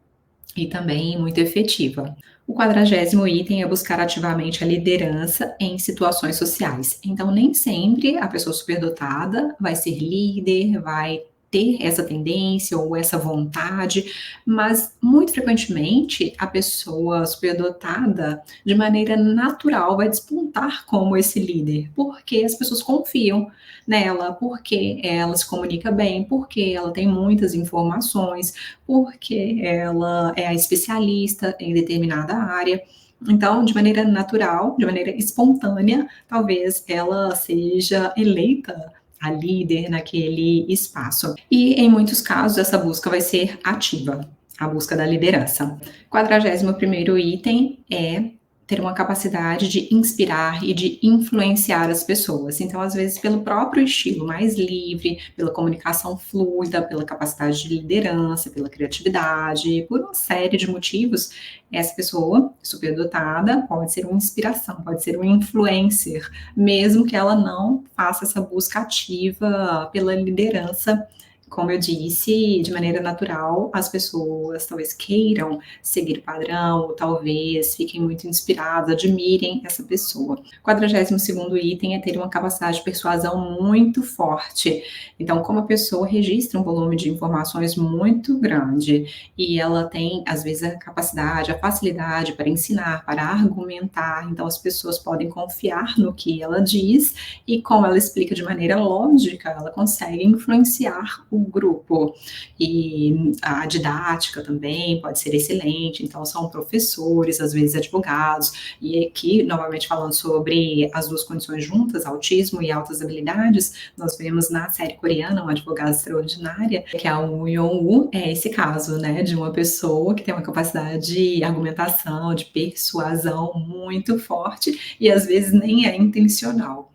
e também muito efetiva. O 40º item é buscar ativamente a liderança em situações sociais. Então, nem sempre a pessoa superdotada vai ser líder, vai ter essa tendência ou essa vontade, mas muito frequentemente a pessoa superdotada, de maneira natural, vai despontar como esse líder, porque as pessoas confiam nela, porque ela se comunica bem, porque ela tem muitas informações, porque ela é a especialista em determinada área. Então, de maneira natural, de maneira espontânea, talvez ela seja eleita a líder naquele espaço. E em muitos casos essa busca vai ser ativa, a busca da liderança. 41º item é ter uma capacidade de inspirar e de influenciar as pessoas. Então, às vezes, pelo próprio estilo mais livre, pela comunicação fluida, pela capacidade de liderança, pela criatividade, por uma série de motivos, essa pessoa superdotada pode ser uma inspiração, pode ser um influencer, mesmo que ela não faça essa busca ativa pela liderança. Como eu disse, de maneira natural, as pessoas talvez queiram seguir o padrão, ou talvez fiquem muito inspiradas, admirem essa pessoa. 42º item é ter uma capacidade de persuasão muito forte. Então, como a pessoa registra um volume de informações muito grande e ela tem, às vezes, a capacidade, a facilidade para ensinar, para argumentar, então as pessoas podem confiar no que ela diz e como ela explica de maneira lógica, ela consegue influenciar o grupo. E a didática também pode ser excelente, então são professores, às vezes advogados, e aqui, novamente falando sobre as duas condições juntas, autismo e altas habilidades, nós vemos na série coreana uma advogada extraordinária, que é a Woo Young-woo, é esse caso, né, de uma pessoa que tem uma capacidade de argumentação, de persuasão muito forte, e às vezes nem é intencional.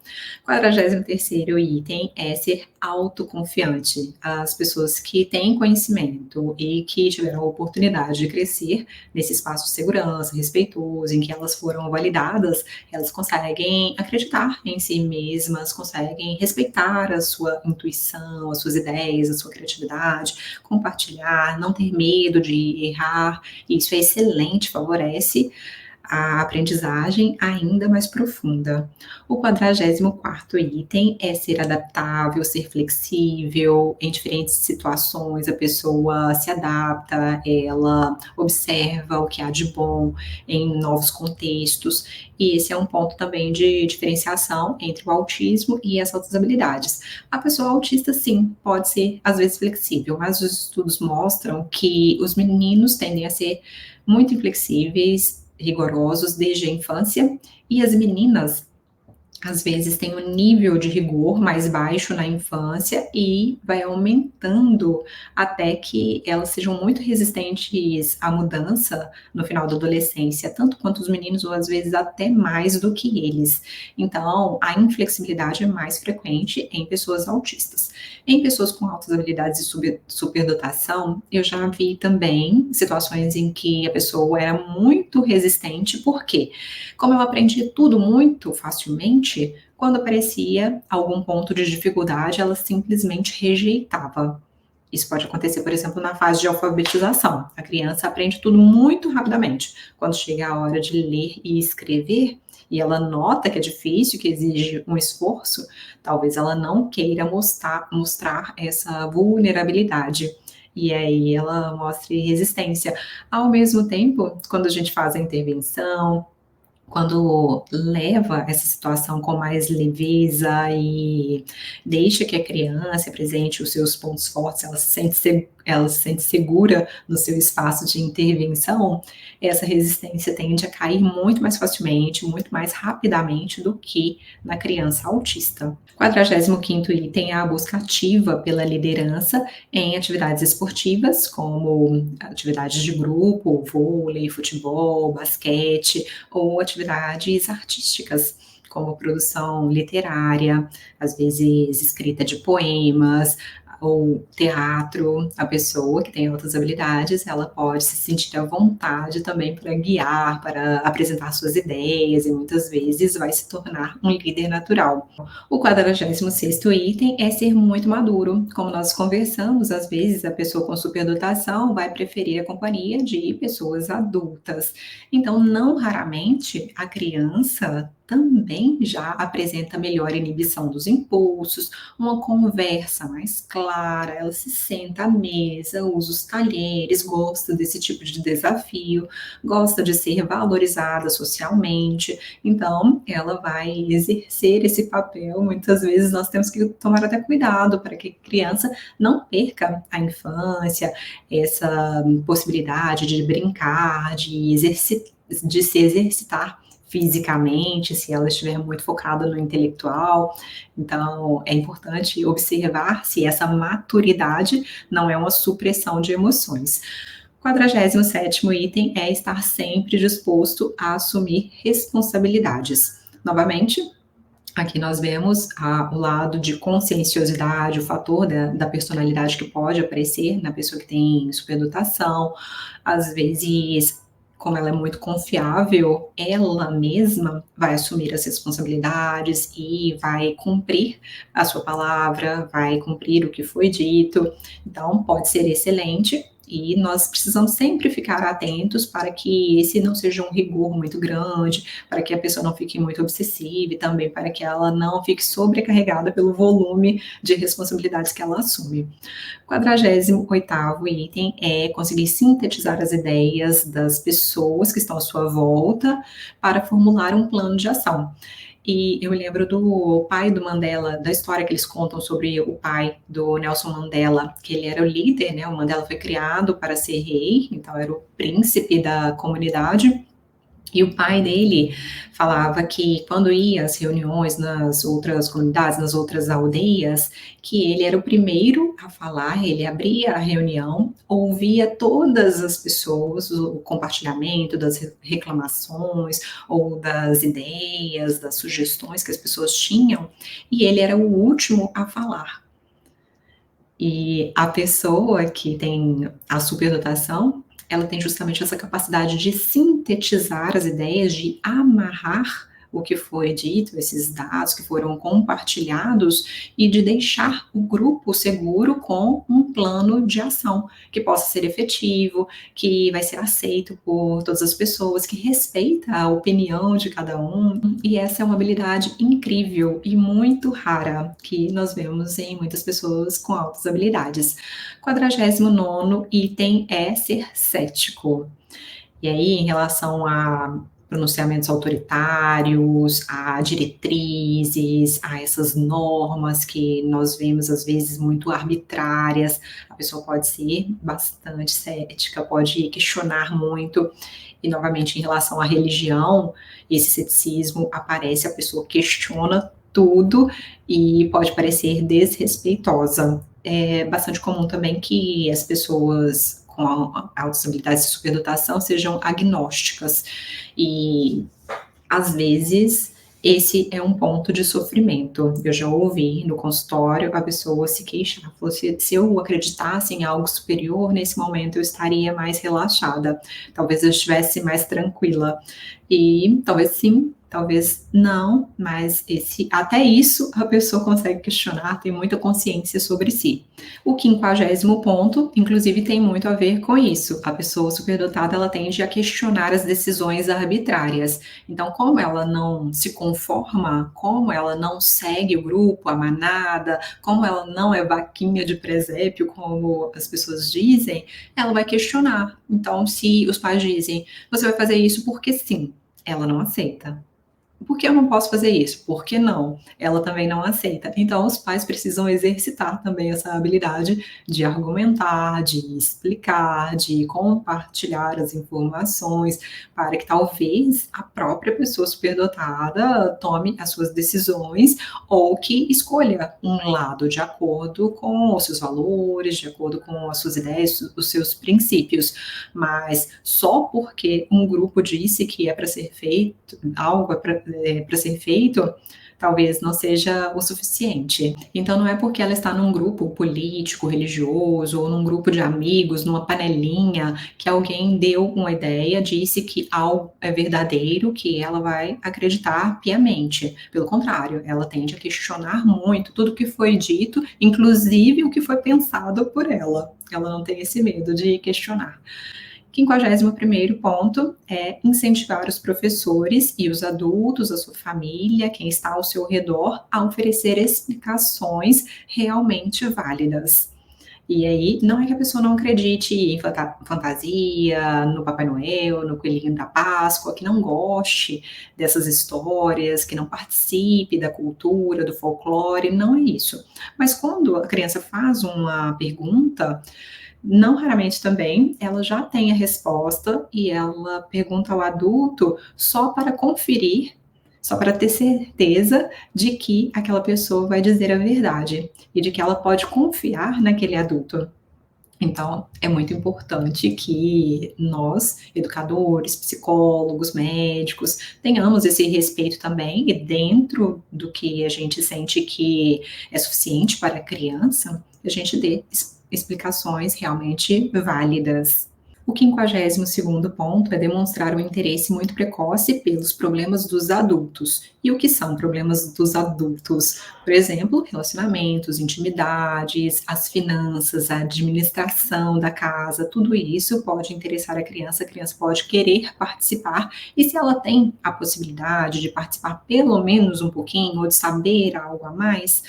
43º item é ser autoconfiante. As pessoas que têm conhecimento e que tiveram a oportunidade de crescer nesse espaço de segurança, respeitoso, em que elas foram validadas, elas conseguem acreditar em si mesmas, conseguem respeitar a sua intuição, as suas ideias, a sua criatividade, compartilhar, não ter medo de errar. Isso é excelente, favorece a aprendizagem ainda mais profunda. O 44º item é ser adaptável, ser flexível em diferentes situações, a pessoa se adapta, ela observa o que há de bom em novos contextos, e esse é um ponto também de diferenciação entre o autismo e as outras habilidades. A pessoa autista, sim, pode ser às vezes flexível, mas os estudos mostram que os meninos tendem a ser muito inflexíveis, rigorosos desde a infância, e as meninas às vezes tem um nível de rigor mais baixo na infância e vai aumentando até que elas sejam muito resistentes à mudança no final da adolescência, tanto quanto os meninos, ou às vezes até mais do que eles. Então, a inflexibilidade é mais frequente em pessoas autistas. Em pessoas com altas habilidades e superdotação, eu já vi também situações em que a pessoa era muito resistente, por quê? Como eu aprendi tudo muito facilmente, quando aparecia algum ponto de dificuldade, ela simplesmente rejeitava. Isso pode acontecer, por exemplo, na fase de alfabetização. A criança aprende tudo muito rapidamente. Quando chega a hora de ler e escrever, e ela nota que é difícil, que exige um esforço, talvez ela não queira mostrar essa vulnerabilidade. E aí ela mostre resistência. Ao mesmo tempo, quando a gente faz a intervenção, quando leva essa situação com mais leveza e deixa que a criança apresente os seus pontos fortes, ela se sente segura no seu espaço de intervenção, essa resistência tende a cair muito mais facilmente, muito mais rapidamente do que na criança autista. 45º item é a busca ativa pela liderança em atividades esportivas, como atividades de grupo, vôlei, futebol, basquete, ou atividades artísticas, como produção literária, às vezes escrita de poemas, ou teatro. A pessoa que tem outras habilidades, ela pode se sentir à vontade também para guiar, para apresentar suas ideias, e muitas vezes vai se tornar um líder natural. O 46º item é ser muito maduro. Como nós conversamos, às vezes a pessoa com superdotação vai preferir a companhia de pessoas adultas. Então, não raramente, a criança também já apresenta melhor inibição dos impulsos, uma conversa mais clara, ela se senta à mesa, usa os talheres, gosta desse tipo de desafio, gosta de ser valorizada socialmente, então ela vai exercer esse papel. Muitas vezes nós temos que tomar até cuidado para que a criança não perca a infância, essa possibilidade de brincar, de se exercitar fisicamente, se ela estiver muito focada no intelectual. Então, é importante observar se essa maturidade não é uma supressão de emoções. 47º item é estar sempre disposto a assumir responsabilidades. Novamente, aqui nós vemos o lado de conscienciosidade, o fator da personalidade que pode aparecer na pessoa que tem superdotação. Às vezes, como ela é muito confiável, ela mesma vai assumir as responsabilidades e vai cumprir a sua palavra, vai cumprir o que foi dito. Então, pode ser excelente. E nós precisamos sempre ficar atentos para que esse não seja um rigor muito grande, para que a pessoa não fique muito obsessiva e também para que ela não fique sobrecarregada pelo volume de responsabilidades que ela assume. 48º item é conseguir sintetizar as ideias das pessoas que estão à sua volta para formular um plano de ação. E eu me lembro do pai do Mandela, da história que eles contam sobre o pai do Nelson Mandela, que ele era o líder, né? O Mandela foi criado para ser rei, então era o príncipe da comunidade. E o pai dele falava que quando ia às reuniões nas outras comunidades, nas outras aldeias, que ele era o primeiro a falar, ele abria a reunião, ouvia todas as pessoas, o compartilhamento das reclamações ou das ideias, das sugestões que as pessoas tinham, e ele era o último a falar. E a pessoa que tem a superdotação, ela tem justamente essa capacidade de sintetizar as ideias, de amarrar o que foi dito, esses dados que foram compartilhados, e de deixar o grupo seguro com um plano de ação que possa ser efetivo, que vai ser aceito por todas as pessoas, que respeita a opinião de cada um. E essa é uma habilidade incrível e muito rara que nós vemos em muitas pessoas com altas habilidades. 49º item é ser cético. E aí, em relação a pronunciamentos autoritários, a diretrizes, a essas normas que nós vemos às vezes muito arbitrárias, a pessoa pode ser bastante cética, pode questionar muito. E novamente, em relação à religião, esse ceticismo aparece, a pessoa questiona tudo e pode parecer desrespeitosa. É bastante comum também que as pessoas com altas habilidades de superdotação sejam agnósticas, e às vezes esse é um ponto de sofrimento. Eu já ouvi no consultório a pessoa se queixar, falou, se eu acreditasse em algo superior, nesse momento eu estaria mais relaxada, talvez eu estivesse mais tranquila. E talvez sim, Talvez não, mas até isso a pessoa consegue questionar, tem muita consciência sobre si. O 50º ponto, inclusive, tem muito a ver com isso. A pessoa superdotada, ela tende a questionar as decisões arbitrárias. Então, como ela não se conforma, como ela não segue o grupo, a manada, como ela não é vaquinha de presépio, como as pessoas dizem, ela vai questionar. Então, se os pais dizem, você vai fazer isso porque sim, ela não aceita. Por que eu não posso fazer isso? Por que não? Ela também não aceita. Então, os pais precisam exercitar também essa habilidade de argumentar, de explicar, de compartilhar as informações, para que talvez a própria pessoa superdotada tome as suas decisões ou que escolha um lado de acordo com os seus valores, de acordo com as suas ideias, os seus princípios. Mas só porque um grupo disse que é para ser feito, algo para ser feito, talvez não seja o suficiente. Então, não é porque ela está num grupo político, religioso, ou num grupo de amigos, numa panelinha, que alguém deu uma ideia, disse que algo é verdadeiro, que ela vai acreditar piamente. Pelo contrário, ela tende a questionar muito tudo que foi dito, inclusive o que foi pensado por ela. Ela não tem esse medo de questionar. 51º ponto é incentivar os professores e os adultos, a sua família, quem está ao seu redor, a oferecer explicações realmente válidas. E aí, não é que a pessoa não acredite em fantasia, no Papai Noel, no Coelhinho da Páscoa, que não goste dessas histórias, que não participe da cultura, do folclore, não é isso. Mas quando a criança faz uma pergunta, não raramente também, ela já tem a resposta e ela pergunta ao adulto só para conferir, só para ter certeza de que aquela pessoa vai dizer a verdade e de que ela pode confiar naquele adulto. Então, é muito importante que nós, educadores, psicólogos, médicos, tenhamos esse respeito também e dentro do que a gente sente que é suficiente para a criança, a gente dê explicações realmente válidas. O 52º ponto é demonstrar um interesse muito precoce pelos problemas dos adultos. E o que são problemas dos adultos? Por exemplo, relacionamentos, intimidades, as finanças, a administração da casa, tudo isso pode interessar a criança pode querer participar, e se ela tem a possibilidade de participar pelo menos um pouquinho, ou de saber algo a mais,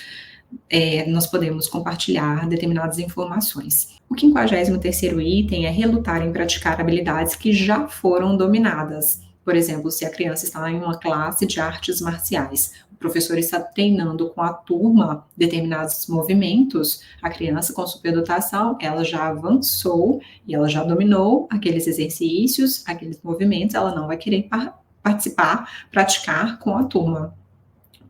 nós podemos compartilhar determinadas informações. O 53º item é relutar em praticar habilidades que já foram dominadas. Por exemplo, se a criança está em uma classe de artes marciais, o professor está treinando com a turma determinados movimentos, a criança com superdotação, ela já avançou e ela já dominou aqueles exercícios, aqueles movimentos, ela não vai querer participar, praticar com a turma.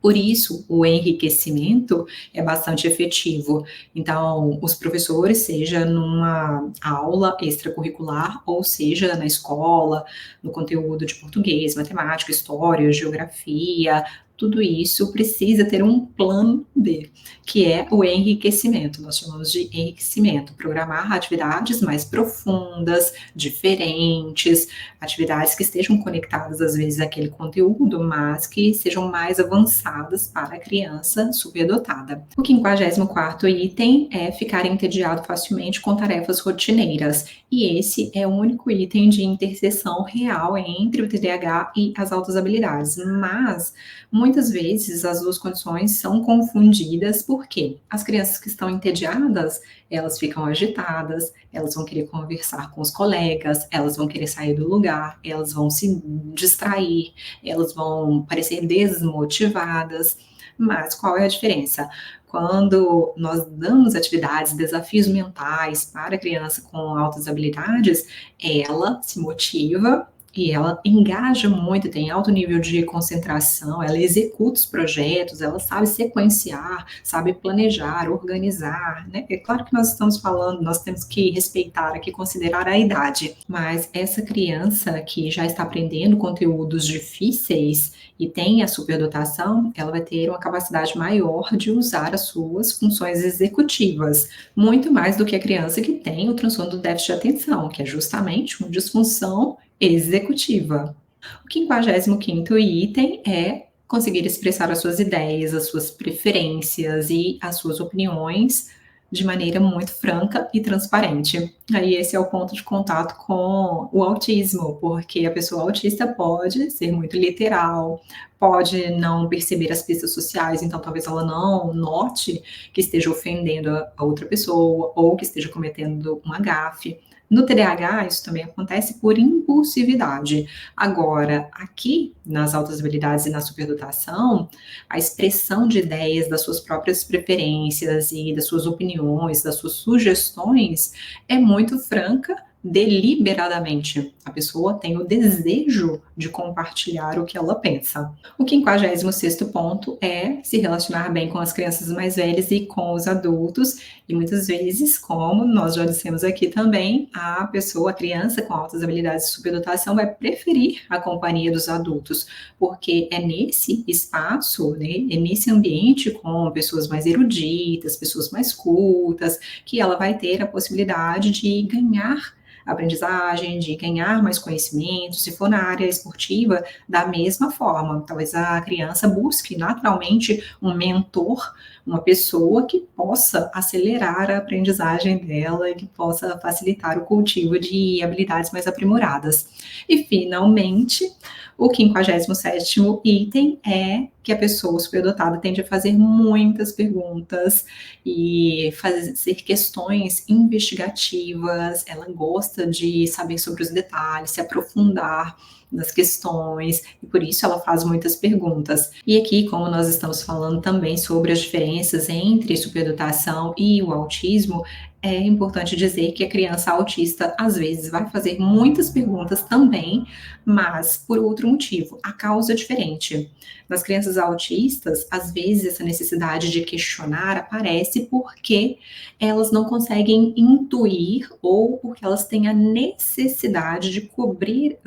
Por isso, o enriquecimento é bastante efetivo. Então, os professores, seja numa aula extracurricular, ou seja na escola, no conteúdo de português, matemática, história, geografia, tudo isso precisa ter um plano B, que é o enriquecimento. Nós chamamos de enriquecimento, programar atividades mais profundas, diferentes, atividades que estejam conectadas às vezes àquele conteúdo, mas que sejam mais avançadas para a criança superdotada. O 54º item é ficar entediado facilmente com tarefas rotineiras, e esse é o único item de interseção real entre o TDAH e as altas habilidades, mas muitas vezes as duas condições são confundidas, porque as crianças que estão entediadas, elas ficam agitadas, elas vão querer conversar com os colegas, elas vão querer sair do lugar, elas vão se distrair, elas vão parecer desmotivadas. Mas qual é a diferença? Quando nós damos atividades, desafios mentais para a criança com altas habilidades, ela se motiva e ela engaja muito, tem alto nível de concentração, ela executa os projetos, ela sabe sequenciar, sabe planejar, organizar, né? É claro que nós estamos falando, nós temos que respeitar aqui, considerar a idade, mas essa criança que já está aprendendo conteúdos difíceis e tem a superdotação, ela vai ter uma capacidade maior de usar as suas funções executivas, muito mais do que a criança que tem o transtorno do déficit de atenção, que é justamente uma disfunção executiva. O 55º item é conseguir expressar as suas ideias, as suas preferências e as suas opiniões de maneira muito franca e transparente. Aí esse é o ponto de contato com o autismo, porque a pessoa autista pode ser muito literal, pode não perceber as pistas sociais, então talvez ela não note que esteja ofendendo a outra pessoa ou que esteja cometendo uma gafe. No TDAH, isso também acontece por impulsividade. Agora, aqui nas altas habilidades e na superdotação, a expressão de ideias, das suas próprias preferências e das suas opiniões, das suas sugestões, é muito franca, deliberadamente. A pessoa tem o desejo de compartilhar o que ela pensa. O 56º ponto é se relacionar bem com as crianças mais velhas e com os adultos, e muitas vezes, como nós já dissemos aqui também, a pessoa, a criança com altas habilidades de superdotação vai preferir a companhia dos adultos, porque é nesse espaço, né, é nesse ambiente com pessoas mais eruditas, pessoas mais cultas, que ela vai ter a possibilidade de ganhar aprendizagem, de ganhar mais conhecimento, se for na área esportiva, da mesma forma. Talvez a criança busque naturalmente um mentor, uma pessoa que possa acelerar a aprendizagem dela e que possa facilitar o cultivo de habilidades mais aprimoradas. E, finalmente, o 57º item é que a pessoa superdotada tende a fazer muitas perguntas e fazer questões investigativas, ela gosta de saber sobre os detalhes, se aprofundar nas questões, e por isso ela faz muitas perguntas. E aqui, como nós estamos falando também sobre as diferenças entre superdotação e o autismo, é importante dizer que a criança autista, às vezes, vai fazer muitas perguntas também, mas por outro motivo, a causa é diferente. Nas crianças autistas, às vezes, essa necessidade de questionar aparece porque elas não conseguem intuir ou porque elas têm a necessidade de cobrir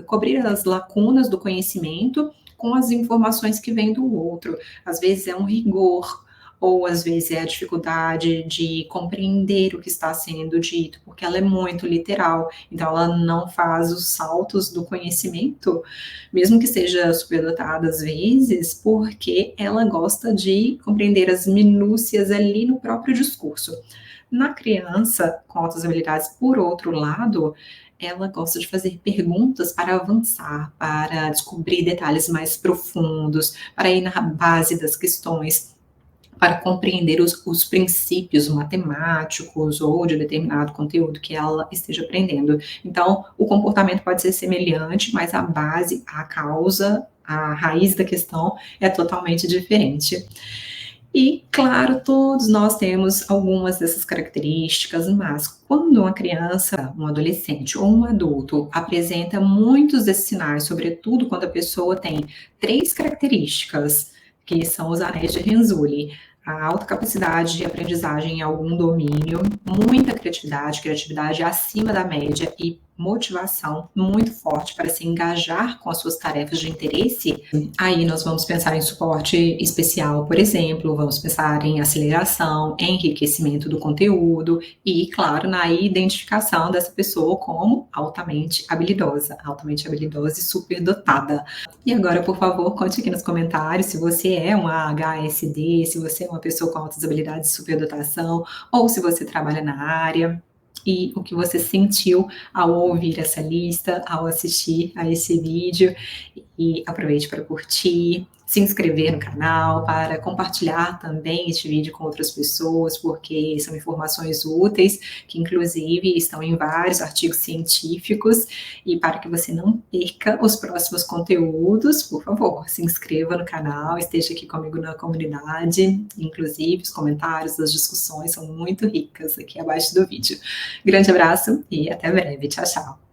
as lacunas do conhecimento com as informações que vêm do outro. Às vezes é um rigor, ou às vezes é a dificuldade de compreender o que está sendo dito, porque ela é muito literal, então ela não faz os saltos do conhecimento, mesmo que seja superdotada às vezes, porque ela gosta de compreender as minúcias ali no próprio discurso. Na criança com altas habilidades, por outro lado, ela gosta de fazer perguntas para avançar, para descobrir detalhes mais profundos, para ir na base das questões, para compreender os princípios matemáticos ou de determinado conteúdo que ela esteja aprendendo. Então, o comportamento pode ser semelhante, mas a base, a causa, a raiz da questão é totalmente diferente. E, claro, todos nós temos algumas dessas características, mas quando uma criança, um adolescente ou um adulto apresenta muitos desses sinais, sobretudo quando a pessoa tem 3 características, que são os anéis de Renzulli: a alta capacidade de aprendizagem em algum domínio, muita criatividade acima da média e motivação muito forte para se engajar com as suas tarefas de interesse, aí nós vamos pensar em suporte especial, por exemplo, vamos pensar em aceleração, enriquecimento do conteúdo e, claro, na identificação dessa pessoa como altamente habilidosa e superdotada. E agora, por favor, conte aqui nos comentários se você é uma HSD, se você é uma pessoa com altas habilidades de superdotação, ou se você trabalha na área, e o que você sentiu ao ouvir essa lista, ao assistir a esse vídeo. E aproveite para curtir, se inscrever no canal, para compartilhar também este vídeo com outras pessoas, porque são informações úteis, que inclusive estão em vários artigos científicos, e para que você não perca os próximos conteúdos, por favor, se inscreva no canal, esteja aqui comigo na comunidade, inclusive os comentários, as discussões são muito ricas aqui abaixo do vídeo. Grande abraço e até breve, tchau, tchau!